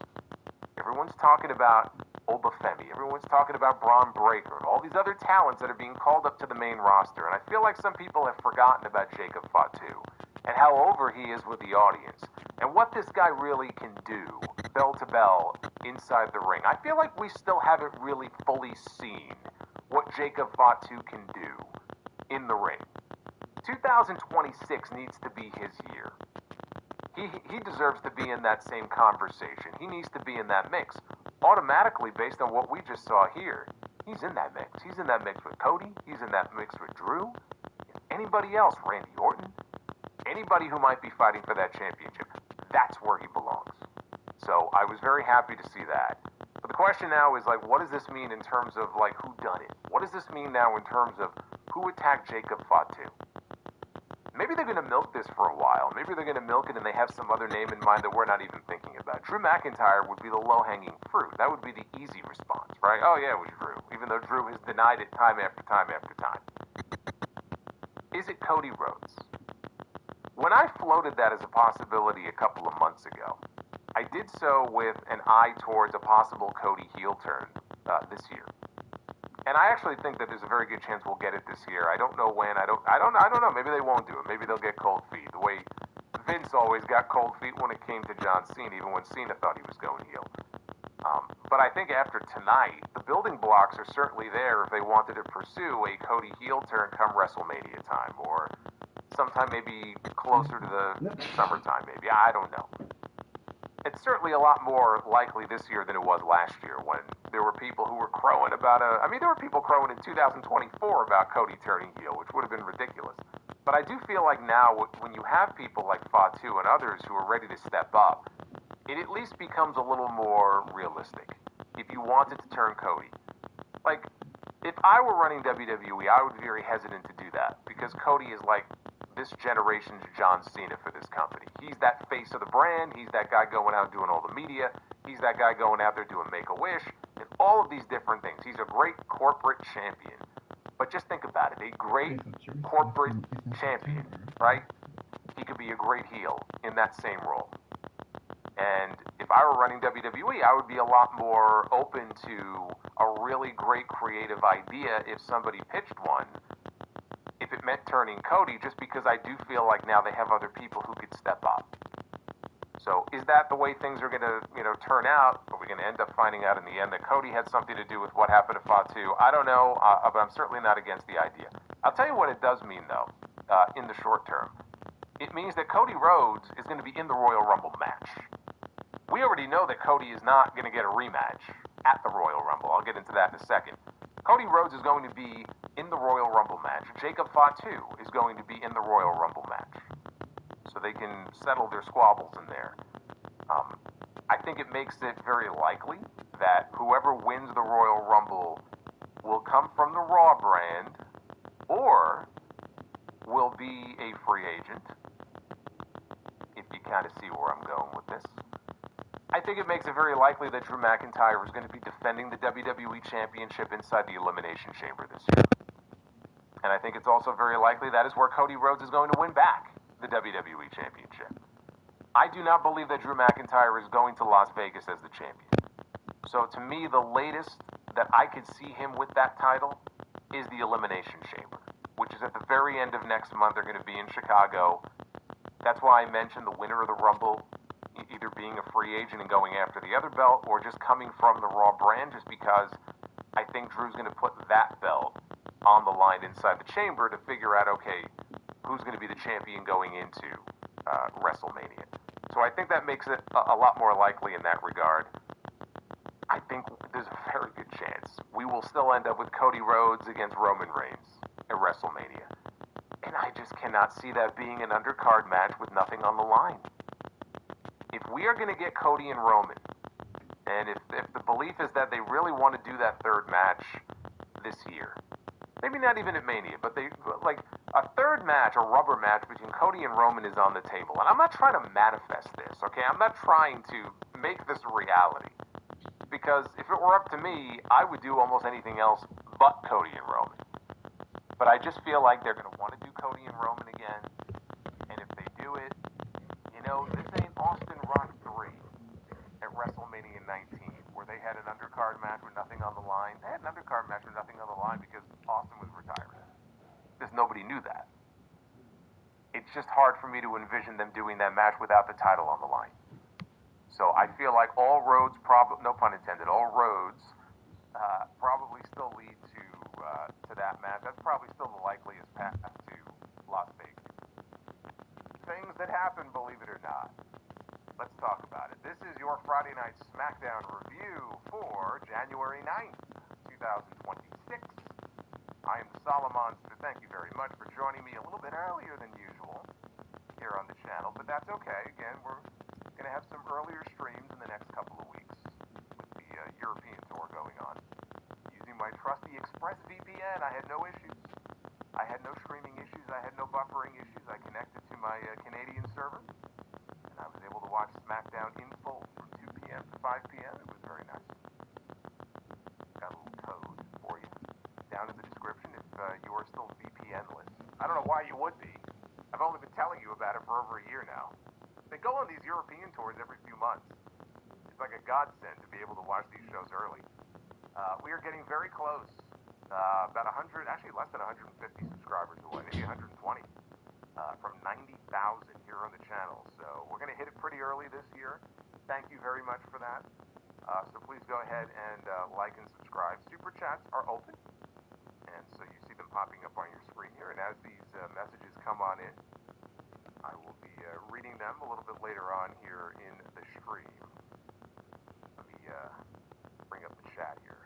Everyone's talking about Obafemi. Everyone's talking about Braun Breaker and all these other talents that are being called up to the main roster. And I feel like some people have forgotten about Jacob Fatu and how over he is with the audience and what this guy really can do, bell to bell, inside the ring. I feel like we still haven't really fully seen what Jacob Fatu can do in the ring. 2026 needs to be his year. He deserves to be in that same conversation. He needs to be in that mix. Automatically, based on what we just saw here, he's in that mix. He's in that mix with Cody. He's in that mix with Drew. Anybody else, Randy Orton, anybody who might be fighting for that championship, that's where he belongs. So I was very happy to see that. But the question now is, like, what does this mean in terms of, like, who done it? What does this mean now in terms of who attacked Jacob Fatu? Maybe they're going to milk this for a while. Maybe they're going to milk it and they have some other name in mind that we're not even thinking about. Drew McIntyre would be the low-hanging fruit. That would be the easy response, right? Oh, yeah, it was Drew, even though Drew has denied it time after time after time. Is it Cody Rhodes? When I floated that as a possibility a couple of months ago, I did so with an eye towards a possible Cody heel turn this year. And I actually think that there's a very good chance we'll get it this year. I don't know when. I don't know. Maybe they won't do it. Maybe they'll get cold feet. The way Vince always got cold feet when it came to John Cena, even when Cena thought he was going heel. But I think after tonight, the building blocks are certainly there if they wanted to pursue a Cody heel turn come WrestleMania time, or sometime maybe closer to the summertime, maybe. I don't know. It's certainly a lot more likely this year than it was last year, when there were people who were crowing about there were people crowing in 2024 about Cody turning heel, which would have been ridiculous. But I do feel like now, when you have people like Fatu and others who are ready to step up, it at least becomes a little more realistic. If you wanted to turn Cody. Like, if I were running WWE, I would be very hesitant to do that, because Cody is like this generation's John Cena for this company. He's that face of the brand. He's that guy going out doing all the media. He's that guy going out there doing Make-A-Wish and all of these different things. He's a great corporate champion. But just think about it. A great corporate champion, right? He could be a great heel in that same role. And if I were running WWE, I would be a lot more open to a really great creative idea if somebody pitched one, if it meant turning Cody, just because I do feel like now they have other people who could step up. So is that the way things are going to, turn out over We're going to end up finding out in the end that Cody had something to do with what happened to Fatu. I don't know, but I'm certainly not against the idea. I'll tell you what it does mean, though, in the short term. It means that Cody Rhodes is going to be in the Royal Rumble match. We already know that Cody is not going to get a rematch at the Royal Rumble. I'll get into that in a second. Cody Rhodes is going to be in the Royal Rumble match. Jacob Fatu is going to be in the Royal Rumble match. So they can settle their squabbles in there. I think it makes it very likely that whoever wins the Royal Rumble will come from the Raw brand or will be a free agent, if you kind of see where I'm going with this. I think it makes it very likely that Drew McIntyre is going to be defending the WWE Championship inside the Elimination Chamber this year. And I think it's also very likely that is where Cody Rhodes is going to win back the WWE Championship. I do not believe that Drew McIntyre is going to Las Vegas as the champion. So to me, the latest that I could see him with that title is the Elimination Chamber, which is at the very end of next month. They're going to be in Chicago. That's why I mentioned the winner of the Rumble either being a free agent and going after the other belt or just coming from the Raw brand, just because I think Drew's going to put that belt on the line inside the chamber to figure out, okay, who's going to be the champion going into WrestleMania. So I think that makes it a lot more likely in that regard. I think there's a very good chance we will still end up with Cody Rhodes against Roman Reigns at WrestleMania. And I just cannot see that being an undercard match with nothing on the line. If we are going to get Cody and Roman, and if the belief is that they really want to do that third match this year, maybe not even at Mania, but a third match, a rubber match between Cody and Roman is on the table. And I'm not trying to manifest this, okay? I'm not trying to make this a reality. Because if it were up to me, I would do almost anything else but Cody and Roman. But I just feel like they're going to want to do Cody and Roman again. And if they do it, this ain't Austin Rock 3 at WrestleMania 19, where they had an undercard match with nothing on the line. They had an undercard match with nothing on the line because Austin was retiring. Because nobody knew that. It's just hard for me to envision them doing that match without the title on the line. So I feel like all roads, no pun intended, all roads probably still lead to that match. That's probably still the likeliest path to Las Vegas. Things that happen, believe it or not. Let's talk about it. This is your Friday Night Smackdown review for January 9th, 2026. I am the Solomonster. Thank you very much for joining me a little bit earlier than usual here on the channel, but that's okay. Again, we're going to have some earlier streams in the next couple of weeks with the European tour going on. Using my trusty ExpressVPN, I had no issues. I had no streaming issues. I had no buffering issues. I connected to my Canadian server, and I was able to watch SmackDown in full from 2 p.m. to 5 p.m. It was very nice. Got a little code for you down in the description if you are still VPN-less. I don't know why you would be. I've only been telling you about it for over a year now. They go on these European tours every few months. It's like a godsend to be able to watch these shows early. We are getting very close. About 100, actually less than 150 subscribers away, maybe 120, from 90,000 here on the channel. So we're going to hit it pretty early this year. Thank you very much for that. So please go ahead and like and subscribe. Super chats are open, and so you see them popping up on your screen here. And as these messages come on in, I will be reading them a little bit later on here in the stream. Let me bring up the chat here.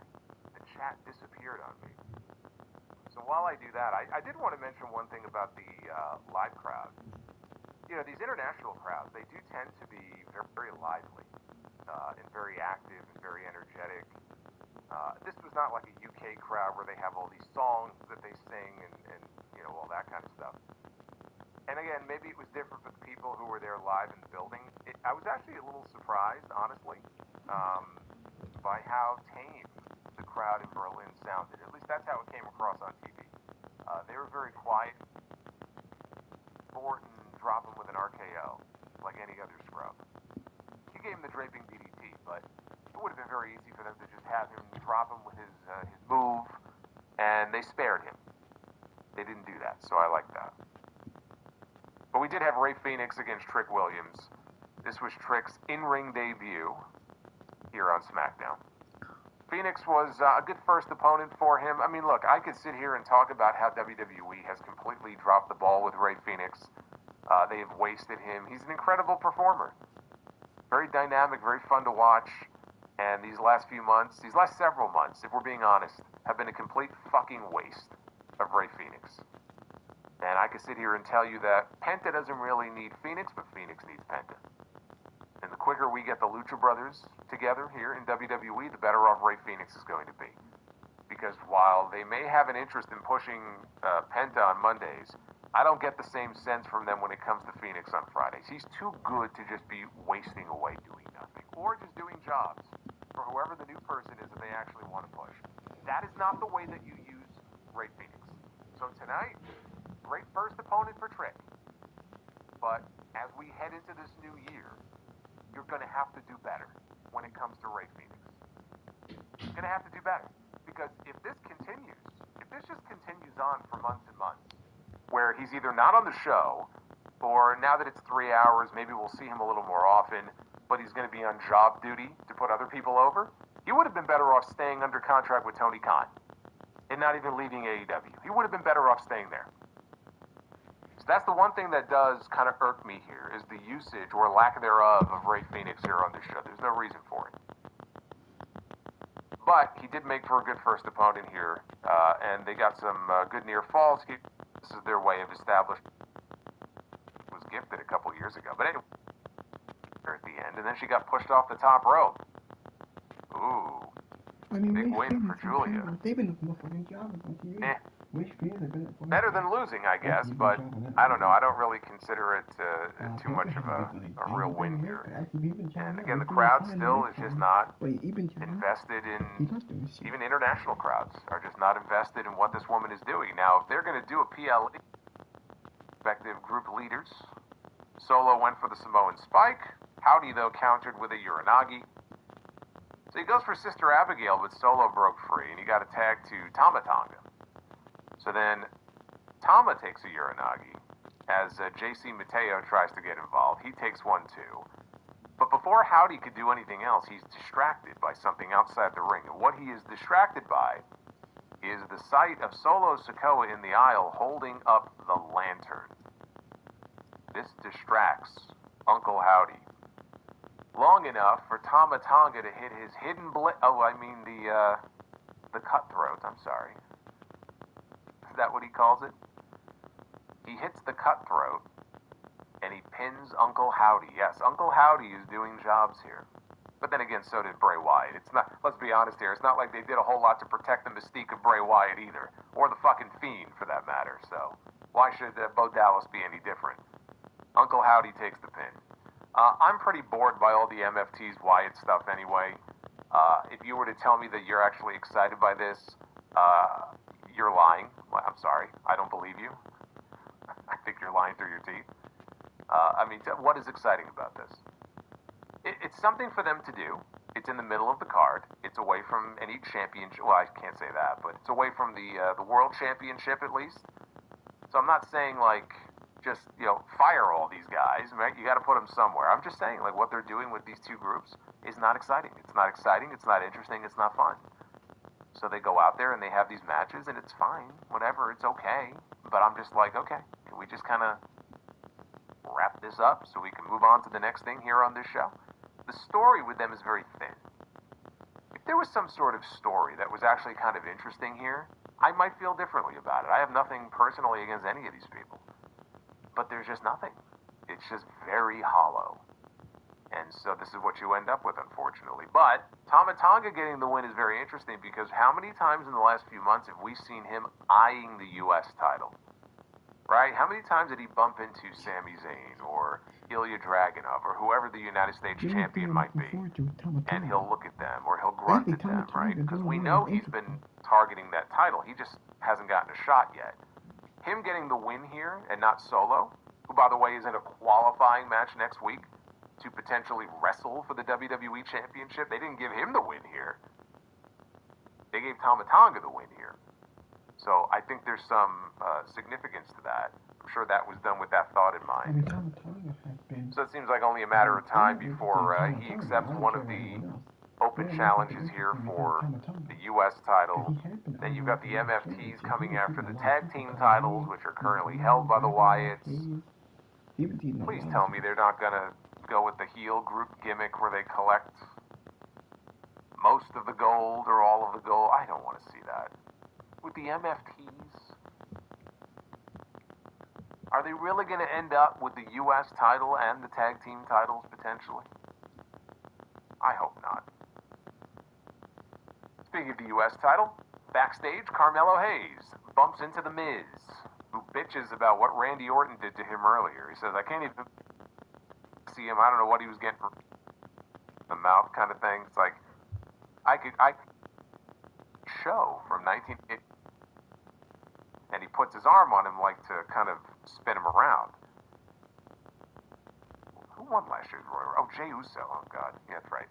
The chat disappeared on me. So while I do that, I did want to mention one thing about the live crowd. These international crowds, they do tend to be very, very lively and very active and very energetic. This was not like a UK crowd where they have all these songs that they sing and all that kind of stuff. And again, maybe it was different for the people who were there live in the building. I was actually a little surprised, honestly, by how tame the crowd in Berlin sounded. At least that's how it came across on TV. They were very quiet. Orton dropped him with an RKO, like any other scrub. He gave him the draping DDT, but it would have been very easy for them to just have him drop him with his move, and they spared him. They didn't do that, so I like that. But we did have Rey Fenix against Trick Williams. This was Trick's in-ring debut. here on SmackDown. Phoenix was a good first opponent for him. I mean, look, I could sit here and talk about how WWE has completely dropped the ball with Rey Fenix. They have wasted him. He's an incredible performer. Very dynamic, very fun to watch. And these last several months, if we're being honest, have been a complete fucking waste of Rey Fenix. And I could sit here and tell you that Penta doesn't really need Phoenix, but Phoenix needs Penta. And the quicker we get the Lucha Brothers together here in WWE, the better off Rey Fenix is going to be. Because while they may have an interest in pushing Penta on Mondays, I don't get the same sense from them when it comes to Phoenix on Fridays. He's too good to just be wasting away doing nothing. Or just doing jobs for whoever the new person is that they actually want to push. That is not the way that you use Rey Fenix. So tonight, great first opponent for Trick. But as we head into this new year, you're going to have to do better when it comes to Rey Fenix. You're going to have to do better. Because if this just continues on for months and months, where he's either not on the show, or now that it's 3 hours, maybe we'll see him a little more often, but he's going to be on job duty to put other people over, he would have been better off staying under contract with Tony Khan and not even leaving AEW. He would have been better off staying there. So that's the one thing that does kind of irk me here, is the usage or lack thereof of Rey Fenix here on this show. There's no reason for it. But he did make for a good first opponent here, and they got some good near falls. This is their way of establishing. It was gifted a couple years ago, but anyway, at the end, and then she got pushed off the top rope. Ooh, big win for Julia. They've been doing a fucking job on TV. Better than losing, I guess, but I don't know. I don't really consider it too much of a real win here. And again, the crowd still is just not invested in, even international crowds are just not invested in what this woman is doing. Now, if they're going to do a PLE, respective group leaders, Solo went for the Samoan Spike. Howdy, though, countered with a Uranagi. So he goes for Sister Abigail, but Solo broke free, and he got a tag to Tama Tonga. So then Tama takes a Uranagi as JC Mateo tries to get involved. He takes one too. But before Howdy could do anything else, he's distracted by something outside the ring. And what he is distracted by is the sight of Solo Sikoa in the aisle holding up the lantern. This distracts Uncle Howdy long enough for Tama Tonga to hit his hidden the cutthroat, I'm sorry. Is that what he calls it? He hits the cutthroat, and he pins Uncle Howdy. Yes, Uncle Howdy is doing jobs here. But then again, so did Bray Wyatt. It's not, let's be honest here, it's not like they did a whole lot to protect the mystique of Bray Wyatt either. Or the fucking Fiend, for that matter. So, why should Bo Dallas be any different? Uncle Howdy takes the pin. I'm pretty bored by all the MFT's Wyatt stuff anyway. If you were to tell me that you're actually excited by this, you're lying. Well, I'm sorry. I don't believe you. I think you're lying through your teeth. What is exciting about this? It's something for them to do. It's in the middle of the card. It's away from any championship. Well, I can't say that, but it's away from the World Championship at least. So I'm not saying just fire all these guys. Right? You got to put them somewhere. I'm just saying what they're doing with these two groups is not exciting. It's not exciting. It's not interesting. It's not fun. So they go out there and they have these matches, and it's fine, whatever, it's okay. But I'm just okay, can we just kind of wrap this up so we can move on to the next thing here on this show? The story with them is very thin. If there was some sort of story that was actually kind of interesting here, I might feel differently about it. I have nothing personally against any of these people. But there's just nothing. It's just very hollow. And so this is what you end up with, unfortunately. But Tama Tonga getting the win is very interesting because how many times in the last few months have we seen him eyeing the U.S. title? Right? How many times did he bump into Sami Zayn or Ilya Dragunov or whoever the United States champion might be? And he'll look at them or he'll grunt at them, right? Because we know he's been targeting that title. He just hasn't gotten a shot yet. Him getting the win here and not Solo, who, by the way, is in a qualifying match next week to potentially wrestle for the WWE Championship. They didn't give him the win here. They gave Tama Tonga the win here. So I think there's some significance to that. I'm sure that was done with that thought in mind. So it seems like only a matter of time before he accepts one of the open challenges here for the U.S. title. Then you've got the MFTs coming after the tag team titles, which are currently held by the Wyatts. Please tell me they're not going to go with the heel group gimmick where they collect most of the gold or all of the gold. I don't want to see that. With the MFTs, are they really going to end up with the U.S. title and the tag team titles potentially? I hope not. Speaking of the U.S. title, backstage, Carmelo Hayes bumps into The Miz, who bitches about what Randy Orton did to him earlier. He says, I can't even see him. I don't know what he was getting from the mouth kind of thing. It's like, I could show from 1980, and he puts his arm on him like to kind of spin him around. Who won last year's Royal Rumble? Oh, Jey Uso. Oh, God. Yeah, that's right.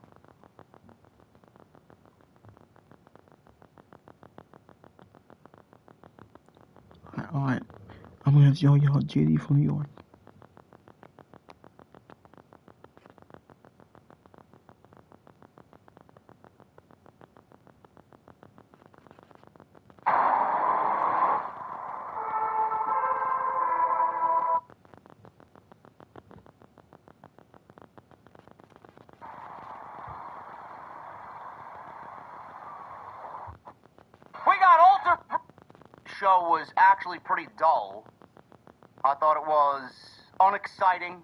Alright, I'm gonna show y'all JD from New York. We got Alter. Show was actually pretty dull. I thought it was unexciting.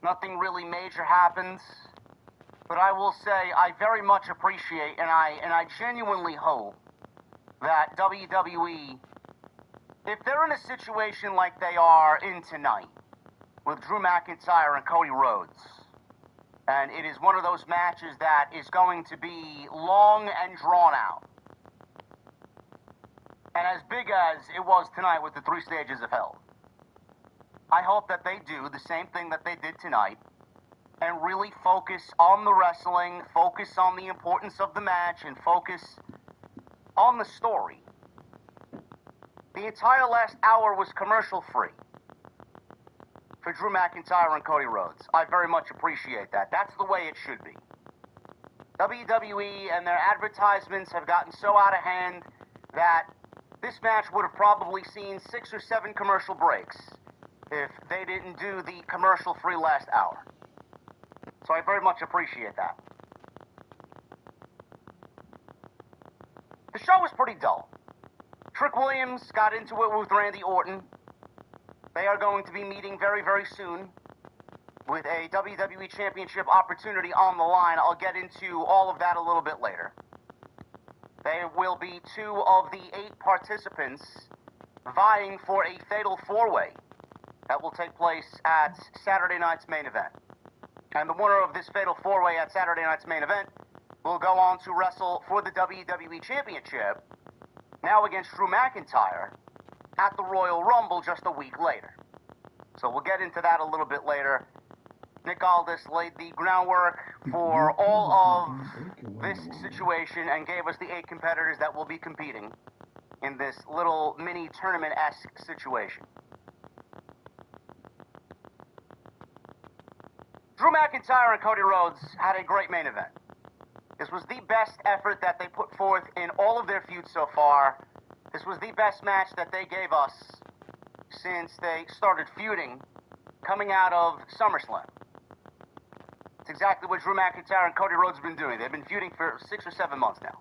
Nothing really major happens. But I will say I very much appreciate and I genuinely hope that WWE, if they're in a situation like they are in tonight with Drew McIntyre and Cody Rhodes, and it is one of those matches that is going to be long and drawn out, and as big as it was tonight with the 3 stages of hell, I hope that they do the same thing that they did tonight and really focus on the wrestling, focus on the importance of the match, and focus on the story. The entire last hour was commercial free for Drew McIntyre and Cody Rhodes. I very much appreciate that. That's the way it should be. WWE and their advertisements have gotten so out of hand that this match would have probably seen 6 or 7 commercial breaks if they didn't do the commercial-free last hour. So I very much appreciate that. The show was pretty dull. Trick Williams got into it with Randy Orton. They are going to be meeting very, very soon with a WWE Championship opportunity on the line. I'll get into all of that a little bit later. There will be 2 of the 8 participants vying for a fatal 4-way that will take place at Saturday night's main event. And the winner of this fatal 4-way at Saturday night's main event will go on to wrestle for the WWE Championship, now against Drew McIntyre, at the Royal Rumble just a week later. So we'll get into that a little bit later. Nick Aldis laid the groundwork for all of this situation and gave us the 8 competitors that will be competing in this little mini tournament-esque situation. Drew McIntyre and Cody Rhodes had a great main event. This was the best effort that they put forth in all of their feuds so far. This was the best match that they gave us since they started feuding coming out of SummerSlam. It's exactly what Drew McIntyre and Cody Rhodes have been doing. They've been feuding for 6 or 7 months now.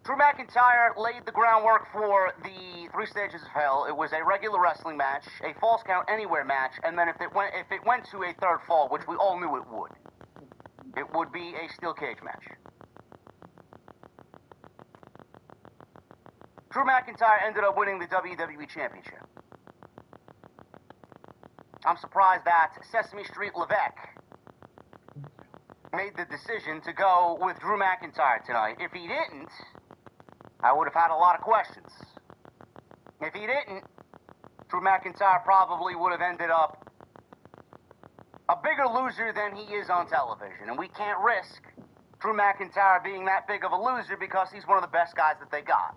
Drew McIntyre laid the groundwork for the 3 stages of hell. It was a regular wrestling match, a falls count anywhere match, and then if it went to a 3rd fall, which we all knew it would be a steel cage match. Drew McIntyre ended up winning the WWE Championship. I'm surprised that Sesame Street Levesque made the decision to go with Drew McIntyre tonight. If he didn't, I would have had a lot of questions. If he didn't, Drew McIntyre probably would have ended up a bigger loser than he is on television. And we can't risk Drew McIntyre being that big of a loser because he's one of the best guys that they got.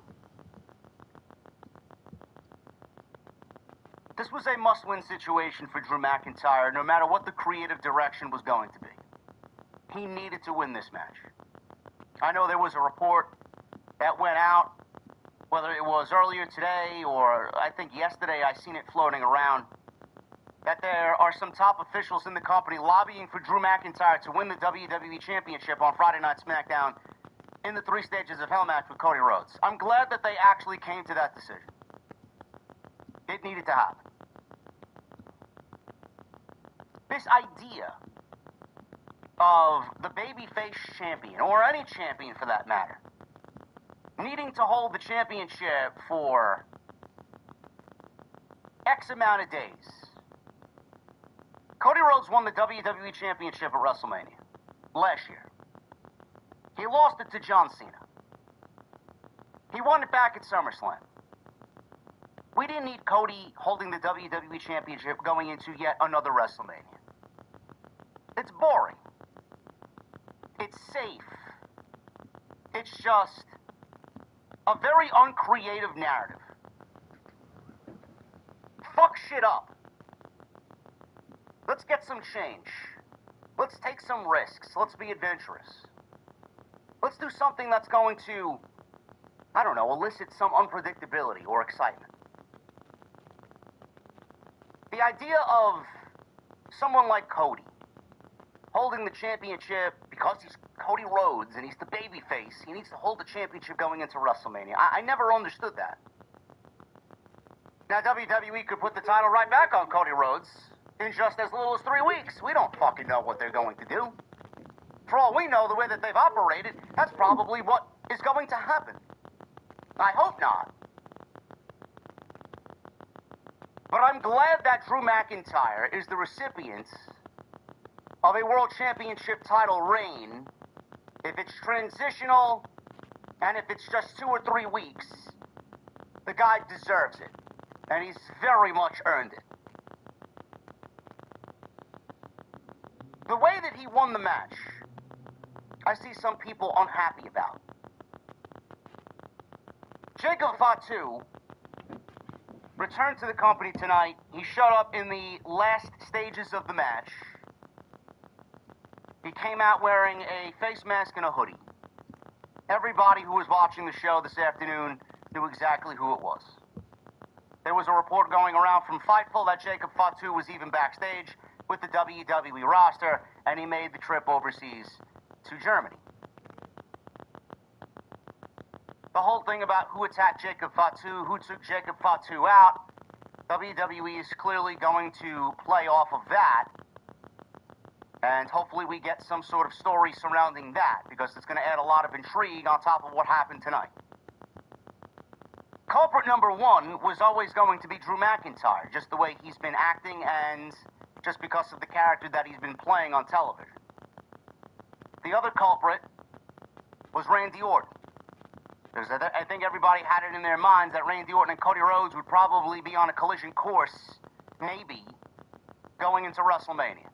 This was a must-win situation for Drew McIntyre, no matter what the creative direction was going to be. he needed to win this match. I know there was a report that went out, whether it was earlier today or I think yesterday, I seen it floating around, that there are some top officials in the company lobbying for Drew McIntyre to win the WWE Championship on Friday Night Smackdown in the 3 stages of Hell match with Cody Rhodes. I'm glad that they actually came to that decision. It needed to happen. This idea of the babyface champion, or any champion for that matter, needing to hold the championship for X amount of days. Cody Rhodes won the WWE Championship at WrestleMania last year. He lost it to John Cena. He won it back at SummerSlam. We didn't need Cody holding the WWE Championship going into yet another WrestleMania. It's boring. It's safe. It's just a very uncreative narrative. Fuck shit up. Let's get some change. Let's take some risks. Let's be adventurous. Let's do something that's going to, I don't know, elicit some unpredictability or excitement. The idea of someone like Cody holding the championship because he's Cody Rhodes and he's the babyface, he needs to hold the championship going into WrestleMania. I never understood that. Now, WWE could put the title right back on Cody Rhodes in just as little as 3 weeks. We don't fucking know what they're going to do. For all we know, the way that they've operated, that's probably what is going to happen. I hope not. But I'm glad that Drew McIntyre is the recipient of a World Championship title reign. If it's transitional, and if it's just 2 or 3 weeks, the guy deserves it. And he's very much earned it. The way that he won the match, I see some people unhappy about. Jacob Fatu returned to the company tonight. He showed up in the last stages of the match. He came out wearing a face mask and a hoodie. Everybody who was watching the show this afternoon knew exactly who it was. There was a report going around from Fightful that Jacob Fatu was even backstage with the WWE roster, and he made the trip overseas to Germany. The whole thing about who attacked Jacob Fatu, who took Jacob Fatu out, WWE is clearly going to play off of that. And hopefully we get some sort of story surrounding that, because it's going to add a lot of intrigue on top of what happened tonight. Culprit number 1 was always going to be Drew McIntyre, just the way he's been acting and just because of the character that he's been playing on television. The other culprit was Randy Orton. Because I think everybody had it in their minds that Randy Orton and Cody Rhodes would probably be on a collision course, maybe, going into WrestleMania.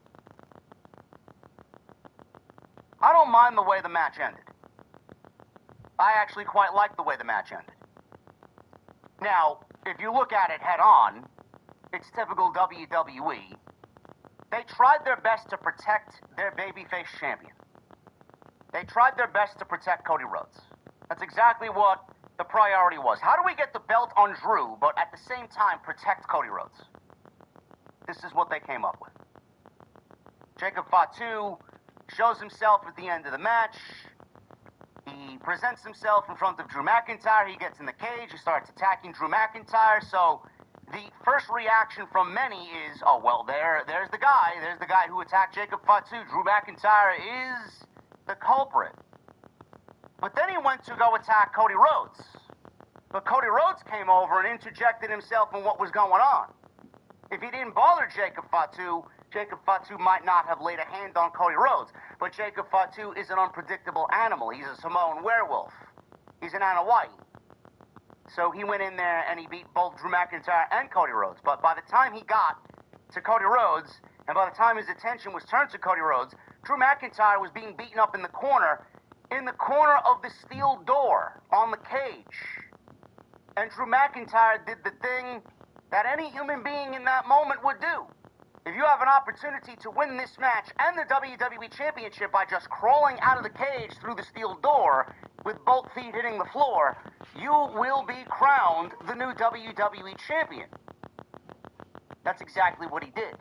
I don't mind the way the match ended. I actually quite like the way the match ended. Now, if you look at it head on, it's typical WWE. They tried their best to protect their babyface champion. They tried their best to protect Cody Rhodes. That's exactly what the priority was. How do we get the belt on Drew, but at the same time protect Cody Rhodes? This is what they came up with. Jacob Fatu shows himself at the end of the match. He presents himself in front of Drew McIntyre. He gets in the cage. He starts attacking Drew McIntyre. So the first reaction from many is, oh, well, there's the guy. There's the guy who attacked Jacob Fatu. Drew McIntyre is the culprit. But then he went to go attack Cody Rhodes. But Cody Rhodes came over and interjected himself in what was going on. If he didn't bother Jacob Fatu might not have laid a hand on Cody Rhodes. But Jacob Fatu is an unpredictable animal. He's a Samoan werewolf. He's an Anahua'i. So he went in there and he beat both Drew McIntyre and Cody Rhodes. But by the time he got to Cody Rhodes, and by the time his attention was turned to Cody Rhodes, Drew McIntyre was being beaten up in the corner of the steel door on the cage. And Drew McIntyre did the thing that any human being in that moment would do. If you have an opportunity to win this match and the WWE Championship by just crawling out of the cage through the steel door with both feet hitting the floor, you will be crowned the new WWE Champion. That's exactly what he did.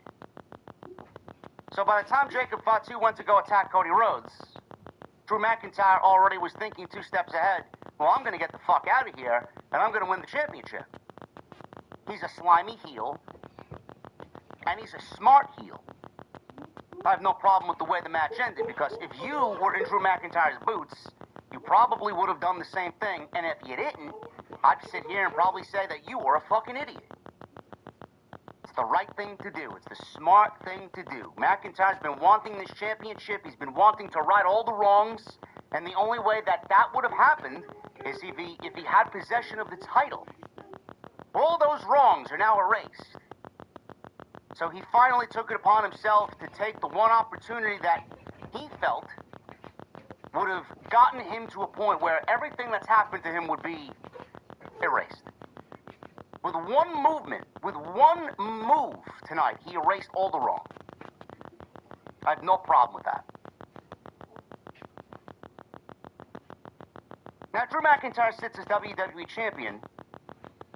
So by the time Jacob Fatu went to go attack Cody Rhodes, Drew McIntyre already was thinking 2 steps ahead. Well, I'm going to get the fuck out of here, and I'm going to win the championship. He's a slimy heel, and he's a smart heel. I have no problem with the way the match ended, because if you were in Drew McIntyre's boots, you probably would have done the same thing, and if you didn't, I'd sit here and probably say that you were a fucking idiot. It's the right thing to do. It's the smart thing to do. McIntyre's been wanting this championship. He's been wanting to right all the wrongs, and the only way that would have happened is if he had possession of the title. All those wrongs are now erased. So he finally took it upon himself to take the one opportunity that he felt would have gotten him to a point where everything that's happened to him would be erased. With one movement, with one move tonight, he erased all the wrong. I have no problem with that. Now, Drew McIntyre sits as WWE Champion,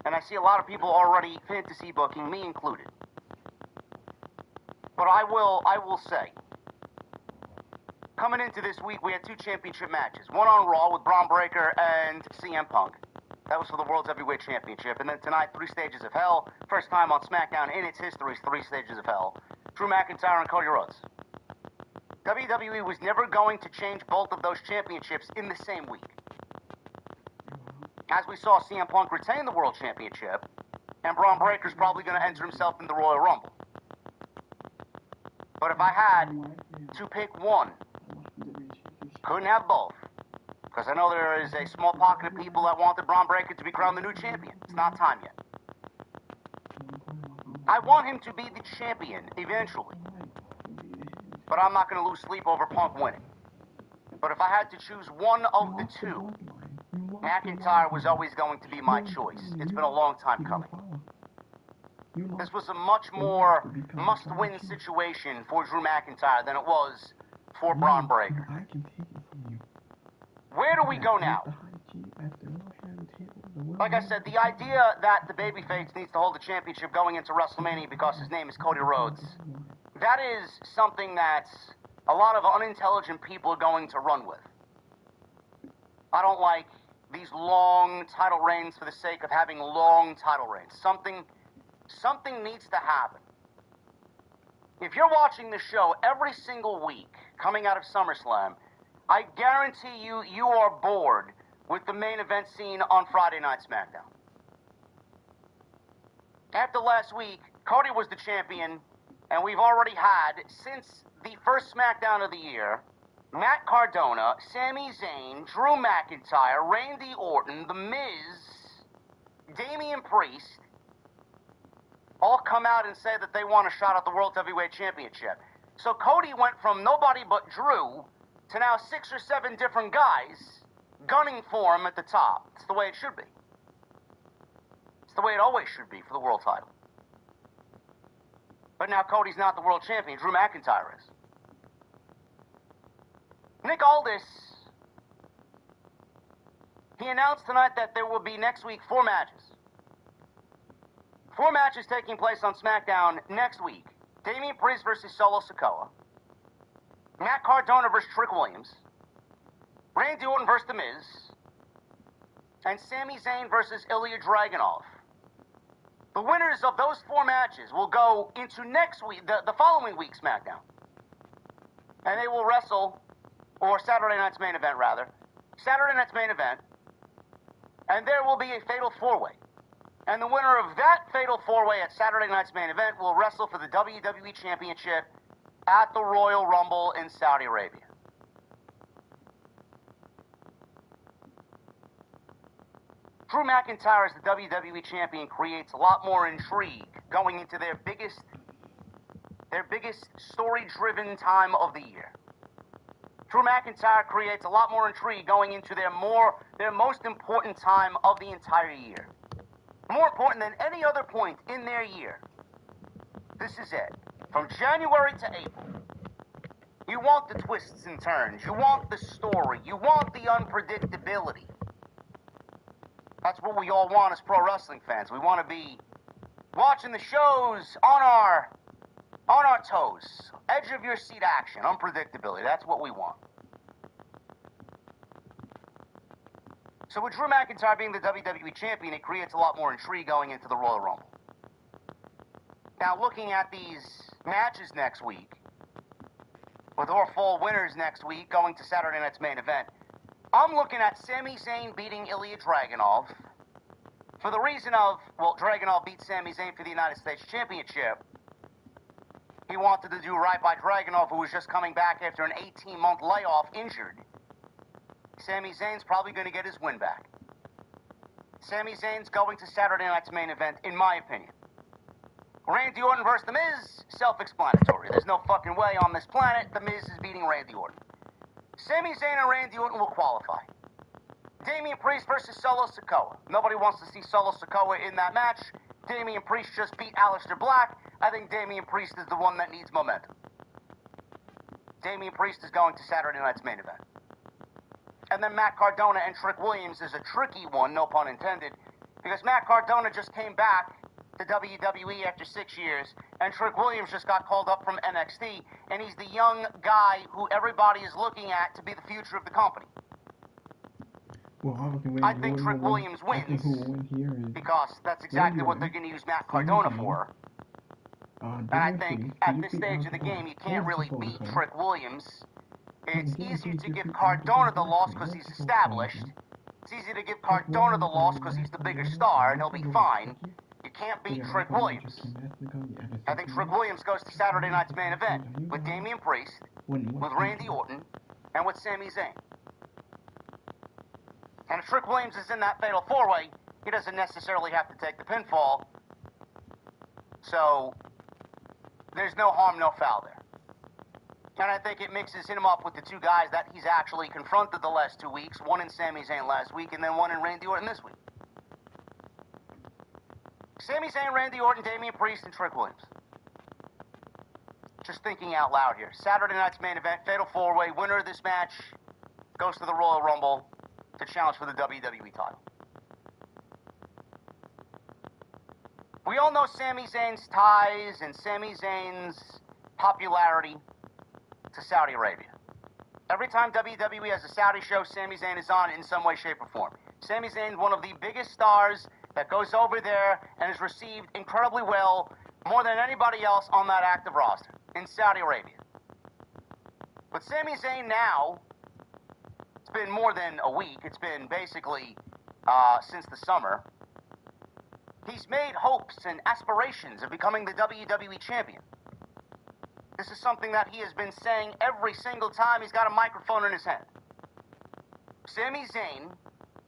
and I see a lot of people already fantasy booking, me included. But I will say, coming into this week, we had 2 championship matches. One on Raw with Braun Breaker and CM Punk. That was for the World's Heavyweight Championship. And then tonight, 3 Stages of Hell. First time on SmackDown in its history, 3 Stages of Hell. Drew McIntyre and Cody Rhodes. WWE was never going to change both of those championships in the same week. As we saw CM Punk retain the World Championship, and Braun Breaker's probably going to enter himself in the Royal Rumble. But if I had to pick one, couldn't have both. Because I know there is a small pocket of people that wanted Braun Breaker to be crowned the new champion. It's not time yet. I want him to be the champion eventually. But I'm not going to lose sleep over Punk winning. But if I had to choose one of the 2, McIntyre was always going to be my choice. It's been a long time coming. This was a much more must-win situation for Drew McIntyre than it was for Braun Breaker. Where do we go now? Like I said, the idea that the babyface needs to hold the championship going into WrestleMania because his name is Cody Rhodes, that is something that a lot of unintelligent people are going to run with. I don't like these long title reigns for the sake of having long title reigns. Something needs to happen. If you're watching the show every single week coming out of SummerSlam, I guarantee you are bored with the main event scene on Friday Night SmackDown. After last week, Cody was the champion, and we've already had, since the first SmackDown of the year, Matt Cardona, Sami Zayn, Drew McIntyre, Randy Orton, The Miz, Damian Priest, all come out and say that they want a shot at the World Heavyweight Championship. So Cody went from nobody but Drew to now 6 or 7 different guys gunning for him at the top. It's the way it should be. It's the way it always should be for the world title. But now Cody's not the world champion. Drew McIntyre is. Nick Aldis, he announced tonight that there will be next week 4 matches. 4 matches taking place on SmackDown next week. Damian Priest versus Solo Sikoa. Matt Cardona versus Trick Williams. Randy Orton versus The Miz. And Sami Zayn versus Ilya Dragunov. The winners of those 4 matches will go into next week, the following week's SmackDown. And they will wrestle, or Saturday night's main event rather. Saturday night's main event. And there will be a fatal 4-way. And the winner of that fatal 4-way at Saturday night's main event will wrestle for the WWE Championship at the Royal Rumble in Saudi Arabia. Drew McIntyre as the WWE Champion creates a lot more intrigue going into their biggest story-driven time of the year. Drew McIntyre creates a lot more intrigue going into their most important time of the entire year. More important than any other point in their year. This is it. From January to April, you want the twists and turns. You want the story. You want the unpredictability. That's what we all want as pro wrestling fans. We want to be watching the shows on our toes. Edge of your seat action, unpredictability. That's what we want. So with Drew McIntyre being the WWE Champion, it creates a lot more intrigue going into the Royal Rumble. Now, looking at these matches next week, with our fall winners next week going to Saturday night's main event, I'm looking at Sami Zayn beating Ilya Dragunov for the reason of, well, Dragunov beat Sami Zayn for the United States Championship. He wanted to do right by Dragunov, who was just coming back after an 18-month layoff injured. Sami Zayn's probably going to get his win back. Sami Zayn's going to Saturday night's main event, in my opinion. Randy Orton versus The Miz, self-explanatory. There's no fucking way on this planet The Miz is beating Randy Orton. Sami Zayn and Randy Orton will qualify. Damian Priest versus Solo Sikoa. Nobody wants to see Solo Sikoa in that match. Damian Priest just beat Aleister Black. I think Damian Priest is the one that needs momentum. Damian Priest is going to Saturday night's main event. And then Matt Cardona and Trick Williams is a tricky one, no pun intended, because Matt Cardona just came back to WWE after 6 years, and Trick Williams just got called up from NXT, and he's the young guy who everybody is looking at to be the future of the company. Well, I think Trick Williams wins, because that's exactly what they're going to use Matt Cardona for. And I think at this stage of the game, you can't really beat Trick Williams. It's easier to give Cardona the loss because he's established. It's easier to give Cardona the loss because he's the bigger star, and he'll be fine. You can't beat Trick Williams. I think Trick Williams goes to Saturday night's main event with Damian Priest, with Randy Orton, and with Sami Zayn. And if Trick Williams is in that fatal four-way, he doesn't necessarily have to take the pinfall. So, there's no harm, no foul there. And I think it mixes him up with the two guys that he's actually confronted the last 2 weeks, one in Sami Zayn last week, and then one in Randy Orton this week. Sami Zayn, Randy Orton, Damian Priest, and Trick Williams. Just thinking out loud here. Saturday night's main event, fatal four-way. Winner of this match goes to the Royal Rumble to challenge for the WWE title. We all know Sami Zayn's ties and Sami Zayn's popularity to Saudi Arabia. Every time WWE has a Saudi show, Sami Zayn is on it in some way, shape, or form. Sami Zayn's one of the biggest stars that goes over there and is received incredibly well, more than anybody else on that active roster in Saudi Arabia. But Sami Zayn now, it's been more than a week, it's been basically since the summer, he's made hopes and aspirations of becoming the WWE champion. This is something that he has been saying every single time he's got a microphone in his hand. Sami Zayn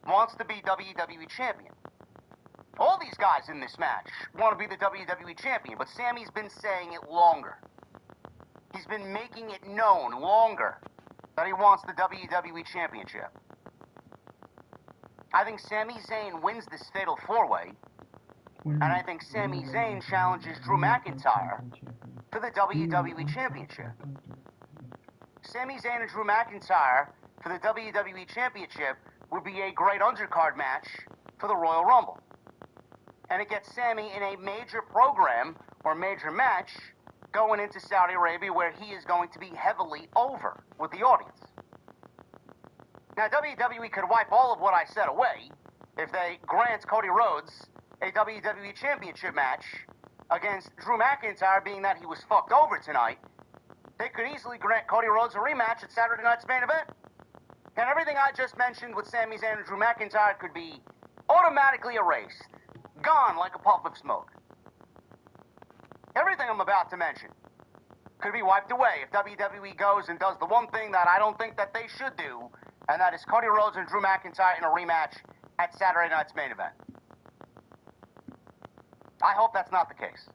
wants to be WWE champion. All these guys in this match want to be the WWE champion, but Sami's been saying it longer. He's been making it known longer that he wants the WWE championship. I think Sami Zayn wins this fatal four-way, and I think Sami Zayn challenges Drew McIntyre for the WWE championship. Sami Zayn and Drew McIntyre for the WWE championship would be a great undercard match for the Royal Rumble. And it gets Sami in a major program or major match going into Saudi Arabia where he is going to be heavily over with the audience. Now, WWE could wipe all of what I said away if they grant Cody Rhodes a WWE championship match against Drew McIntyre, being that he was fucked over tonight. They could easily grant Cody Rhodes a rematch at Saturday night's main event. And everything I just mentioned with Sami Zayn and Drew McIntyre could be automatically erased. Gone like a puff of smoke. Everything I'm about to mention could be wiped away if WWE goes and does the one thing that I don't think that they should do, and that is Cody Rhodes and Drew McIntyre in a rematch at Saturday night's main event. I hope that's not the case.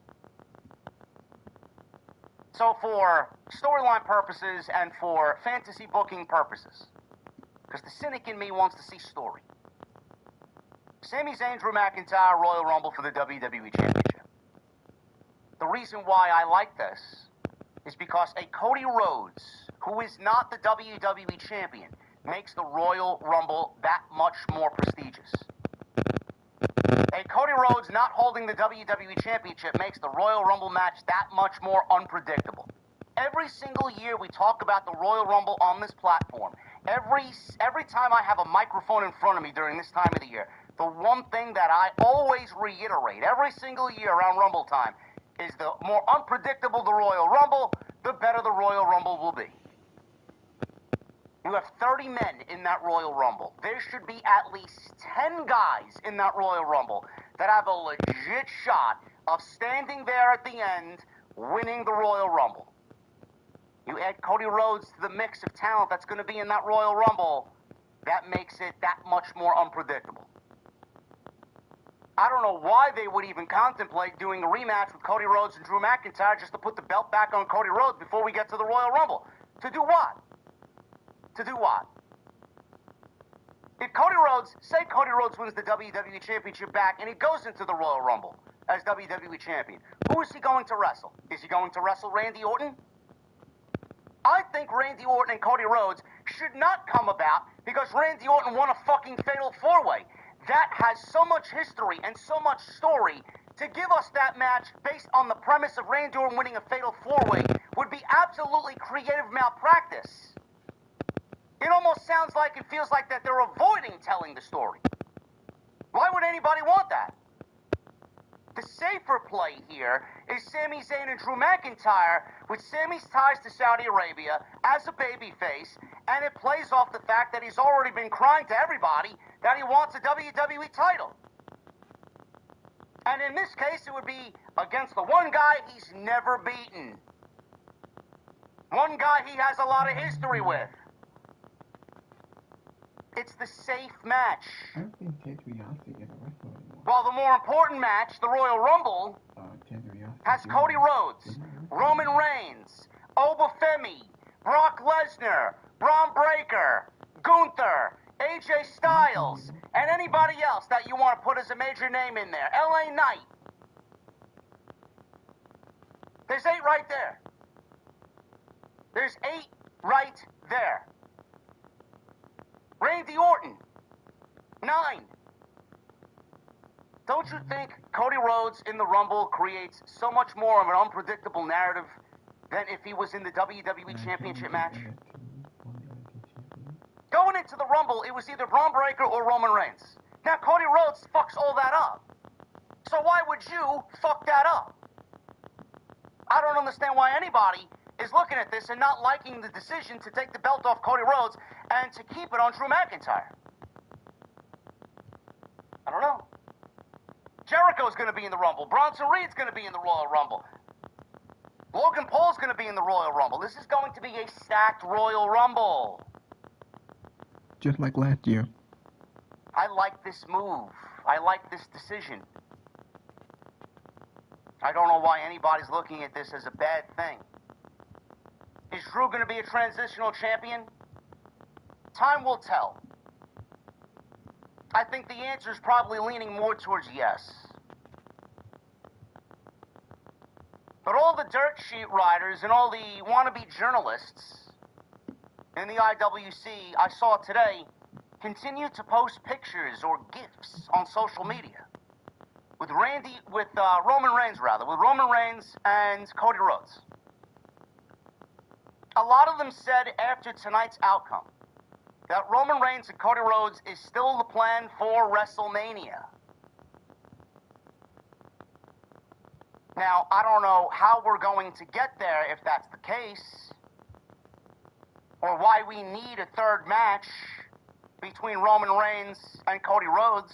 So for storyline purposes and for fantasy booking purposes, because the cynic in me wants to see story, Sami Zayn, Drew McIntyre, Royal Rumble for the WWE Championship. the reason why I like this is because a Cody Rhodes, who is not the WWE champion, makes the Royal Rumble that much more prestigious. A Cody Rhodes not holding the WWE Championship makes the Royal Rumble match that much more unpredictable. Every single year we talk about the Royal Rumble on this platform. Every time I have a microphone in front of me during this time of the year, the one thing that I always reiterate every single year around Rumble time is the more unpredictable the Royal Rumble, the better the Royal Rumble will be. You have 30 men in that Royal Rumble. There should be at least 10 guys in that Royal Rumble that have a legit shot of standing there at the end, winning the Royal Rumble. You add Cody Rhodes to the mix of talent that's going to be in that Royal Rumble, that makes it that much more unpredictable. I don't know why they would even contemplate doing a rematch with Cody Rhodes and Drew McIntyre just to put the belt back on Cody Rhodes before we get to the Royal Rumble. To do what? To do what? If Cody Rhodes, say Cody Rhodes wins the WWE Championship back and he goes into the Royal Rumble as WWE Champion, who is he going to wrestle? Is he going to wrestle Randy Orton? I think Randy Orton and Cody Rhodes should not come about because Randy Orton won a fucking fatal four-way. That has so much history and so much story. To give us that match based on the premise of Randy Orton winning a fatal four-way would be absolutely creative malpractice. It almost sounds like it feels like that they're avoiding telling the story. Why would anybody want that? The safer play here is Sami Zayn and Drew McIntyre with Sami's ties to Saudi Arabia as a babyface, and it plays off the fact that he's already been crying to everybody that he wants a WWE title. And in this case, it would be against the one guy he's never beaten. One guy he has a lot of history with. It's the safe match. I don't think Ted DiBiase ever wrestled anymore. While the more important match, the Royal Rumble, Ted DiBiase has Cody Rhodes, Roman Reigns, Obafemi, Brock Lesnar, Braun Breaker, Gunther, AJ Styles, and anybody else that you want to put as a major name in there. LA Knight. There's 8 right there. There's 8 right there. Randy Orton, 9. Don't you think Cody Rhodes in the Rumble creates so much more of an unpredictable narrative than if he was in the WWE Championship match? Going into the Rumble, it was either Braun Breaker or Roman Reigns. Now Cody Rhodes fucks all that up. So why would you fuck that up? I don't understand why anybody is looking at this and not liking the decision to take the belt off Cody Rhodes and to keep it on Drew McIntyre. I don't know. Jericho's going to be in the Rumble. Bronson Reed's going to be in the Royal Rumble. Logan Paul's going to be in the Royal Rumble. This is going to be a stacked Royal Rumble. Just like last year. I like this move. I like this decision. I don't know why anybody's looking at this as a bad thing. Is Drew going to be a transitional champion? Time will tell. I think the answer is probably leaning more towards yes. But all the dirt sheet writers and all the wannabe journalists in the IWC I saw today continue to post pictures or GIFs on social media with Roman Reigns and Cody Rhodes. A lot of them said after tonight's outcome that Roman Reigns and Cody Rhodes is still the plan for WrestleMania. Now, I don't know how we're going to get there if that's the case, or why we need a third match between Roman Reigns and Cody Rhodes.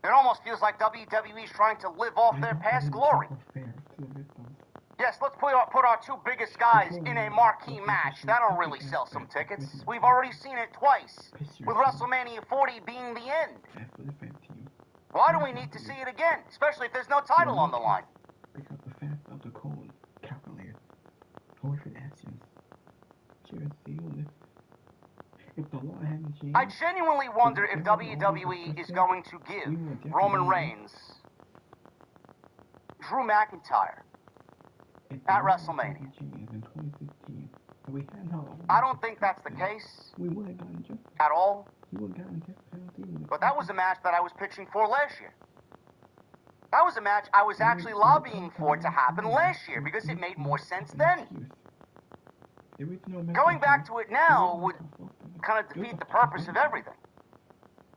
It almost feels like WWE is trying to live off their past glory. Yes, let's put our 2 biggest guys in a marquee match. That'll really sell some tickets. We've already seen it twice, with WrestleMania 40 being the end. Why do we need to see it again, especially if there's no title on the line? Because the fans of the code calculated horrific actions. If the law hasn't changed, I genuinely wonder if WWE is going to give Roman Reigns Drew McIntyre at WrestleMania. I don't think that's the case at all. But that was a match that I was pitching for last year. That was a match I was actually lobbying for to happen last year because it made more sense then. Going back to it now would kind of defeat the purpose of everything.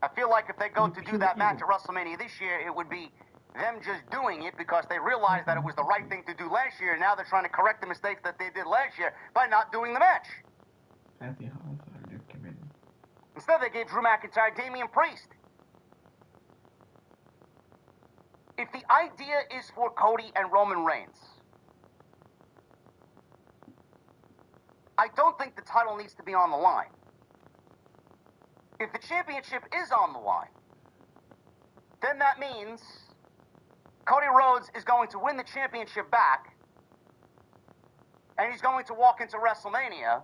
I feel like if they go to do that match at WrestleMania this year, it would be them just doing it because they realized that it was the right thing to do last year, and now they're trying to correct the mistakes that they did last year by not doing the match. Instead, they gave Drew McIntyre Damian Priest. If the idea is for Cody and Roman Reigns, I don't think the title needs to be on the line. If the championship is on the line, then that means Cody Rhodes is going to win the championship back, and he's going to walk into WrestleMania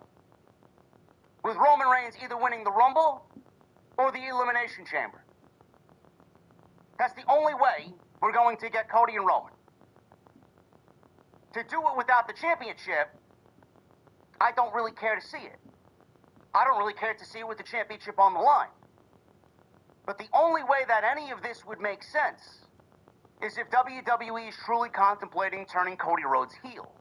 with Roman Reigns either winning the Rumble or the Elimination Chamber. That's the only way we're going to get Cody and Roman. To do it without the championship, I don't really care to see it. I don't really care to see it with the championship on the line. But the only way that any of this would make sense is if WWE is truly contemplating turning Cody Rhodes heel.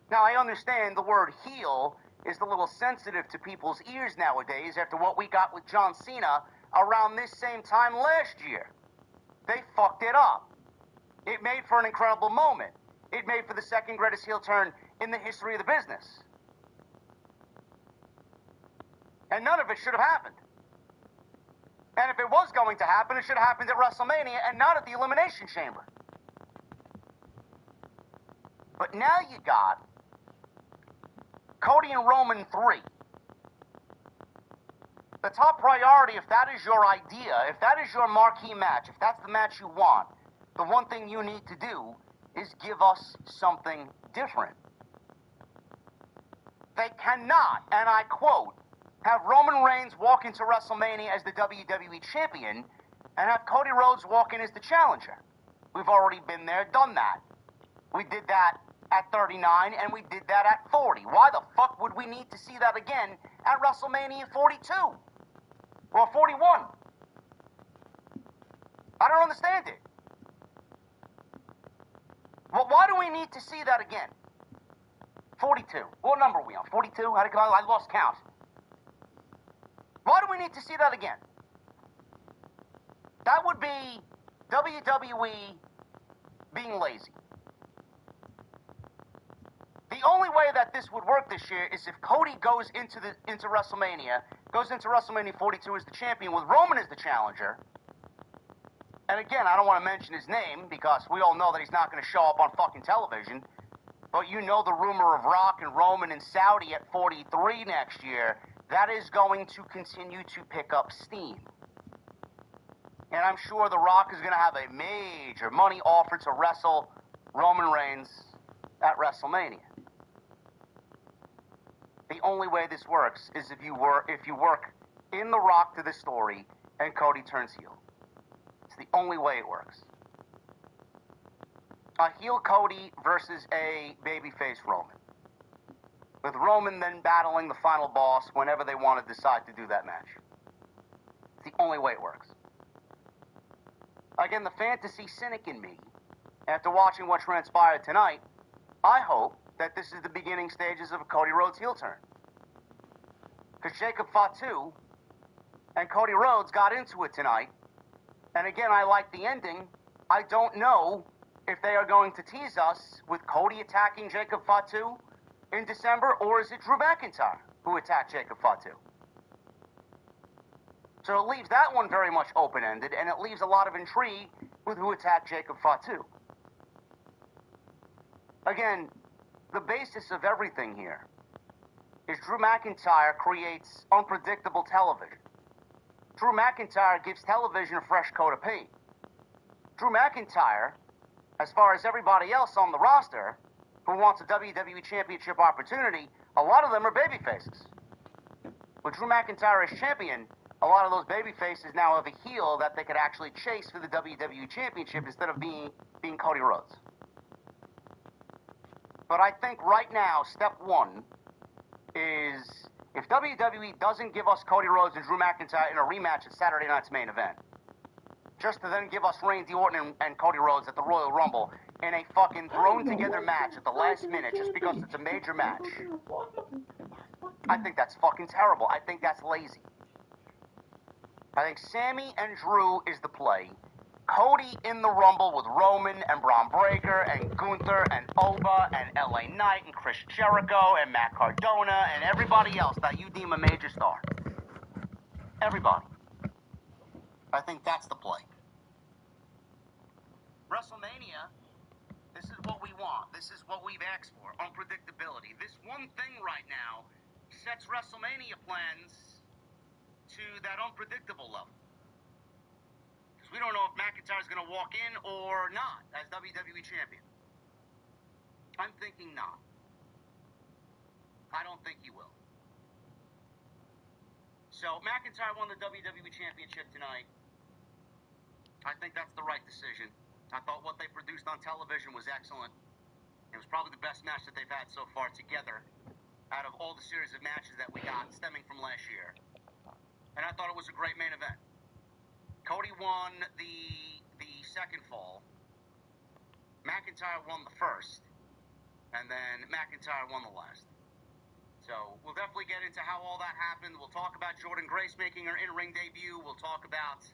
Now, I understand the word heel is a little sensitive to people's ears nowadays after what we got with John Cena around this same time last year. They fucked it up. It made for an incredible moment. It made for the second greatest heel turn in the history of the business. And none of it should have happened. And if it was going to happen, it should have happened at WrestleMania and not at the Elimination Chamber. But now you got Cody and Roman 3. The top priority, if that is your idea, if that is your marquee match, if that's the match you want, the one thing you need to do is give us something different. They cannot, and I quote, have Roman Reigns walk into WrestleMania as the WWE Champion and have Cody Rhodes walk in as the challenger. We've already been there, done that. We did that at 39, and we did that at 40. Why the fuck would we need to see that again at WrestleMania 42? Or 41? I don't understand it. Well, why do we need to see that again? 42. What number are we on? 42? I lost count. Why do we need to see that again? That would be WWE being lazy. The only way that this would work this year is if Cody goes into WrestleMania, goes into WrestleMania 42 as the champion with Roman as the challenger. And again, I don't want to mention his name because we all know that he's not going to show up on fucking television. But you know the rumor of Rock and Roman in Saudi at 43 next year. That is going to continue to pick up steam. And I'm sure The Rock is going to have a major money offer to wrestle Roman Reigns at WrestleMania. The only way this works is if you work in The Rock to the story and Cody turns heel. It's the only way it works. A heel Cody versus a babyface Roman. With Roman then battling the final boss whenever they want to decide to do that match. It's the only way it works. Again, the fantasy cynic in me, after watching what transpired tonight, I hope that this is the beginning stages of a Cody Rhodes heel turn. Because Jacob Fatu and Cody Rhodes got into it tonight. And again, I like the ending. I don't know if they are going to tease us with Cody attacking Jacob Fatu in December, or is it Drew McIntyre who attacked Jacob Fatu? So it leaves that one very much open-ended, and it leaves a lot of intrigue with who attacked Jacob Fatu. Again, the basis of everything here is Drew McIntyre creates unpredictable television. Drew McIntyre gives television a fresh coat of paint. Drew McIntyre, as far as everybody else on the roster who wants a WWE Championship opportunity, a lot of them are babyfaces. With Drew McIntyre as champion, a lot of those baby faces now have a heel that they could actually chase for the WWE Championship instead of being Cody Rhodes. But I think right now, step one is if WWE doesn't give us Cody Rhodes and Drew McIntyre in a rematch at Saturday night's main event, just to then give us Randy Orton and Cody Rhodes at the Royal Rumble in a fucking thrown-together match at the last minute just because it's a major match, I think that's fucking terrible. I think that's lazy. I think Sammy and Drew is the play. Cody in the Rumble with Roman and Braun Breaker and Gunther and Oba and LA Knight and Chris Jericho and Matt Cardona and everybody else that you deem a major star. Everybody. I think that's the play. WrestleMania, this is what we want. This is what we've asked for. Unpredictability. This one thing right now sets WrestleMania plans to that unpredictable level. Because we don't know if McIntyre's going to walk in or not as WWE Champion. I'm thinking not. I don't think he will. So McIntyre won the WWE Championship tonight. I think that's the right decision. I thought what they produced on television was excellent. It was probably the best match that they've had so far together out of all the series of matches that we got stemming from last year. And I thought it was a great main event. Cody won the second fall. McIntyre won the first. And then McIntyre won the last. So we'll definitely get into how all that happened. We'll talk about Jordynne Grace making her in-ring debut. We'll talk about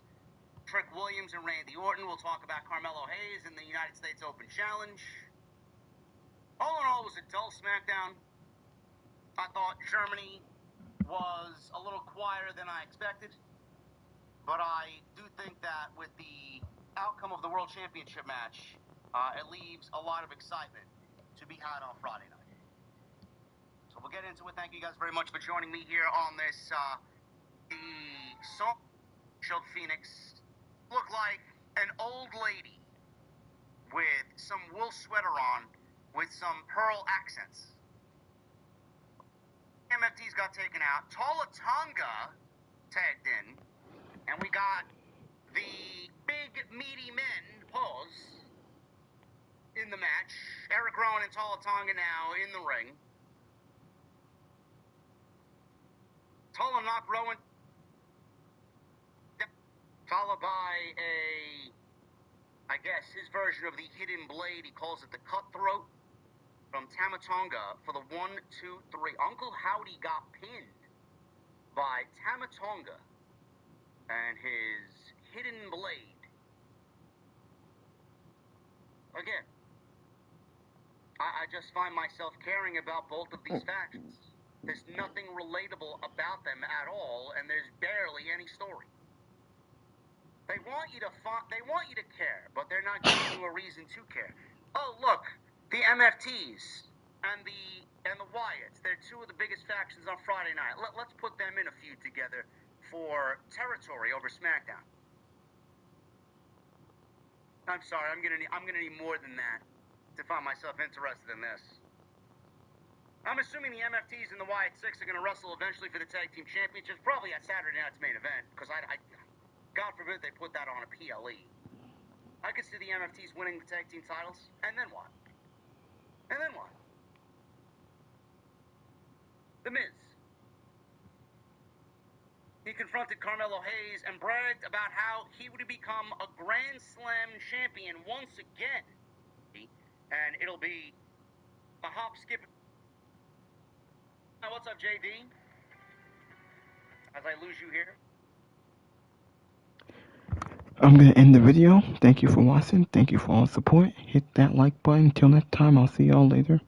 Trick Williams and Randy Orton. We'll talk about Carmelo Hayes in the United States Open Challenge. All in all, it was a dull Smackdown. I thought Germany was a little quieter than I expected. But I do think that with the outcome of the World Championship match, it leaves a lot of excitement to be had on Friday night. So we'll get into it. Thank you guys very much for joining me here on this, the song showed Phoenix look like an old lady with some wool sweater on with some pearl accents. MFTs got taken out. Tala Tonga tagged in. And we got the big meaty men pause in the match. Eric Rowan and Tala Tonga now in the ring. Tala knocked Rowan followed by I guess, his version of the hidden blade. He calls it the cutthroat from Tama Tonga for the 1, 2, 3. Uncle Howdy got pinned by Tama Tonga and his hidden blade. Again, I just find myself caring about both of these factions. There's nothing relatable about them at all, and there's barely any story. They want you to care, but they're not giving you a reason to care. Oh, look, the MFTs and the Wyatts, they're two of the biggest factions on Friday night. Let's put them in a feud together for territory over Smackdown. I'm sorry, I'm gonna need more than that to find myself interested in this. I'm assuming the MFTs and the Wyatt Six are gonna wrestle eventually for the tag team championships, probably at Saturday night's main event, because God forbid they put that on a PLE. I could see the MFTs winning the tag team titles, and then what? And then what? The Miz. He confronted Carmelo Hayes and bragged about how he would become a Grand Slam champion once again. And it'll be a hop, skip. Now, what's up, JD? As I lose you here. I'm going to end the video. Thank you for watching. Thank you for all the support. Hit that like button. Until next time, I'll see y'all later.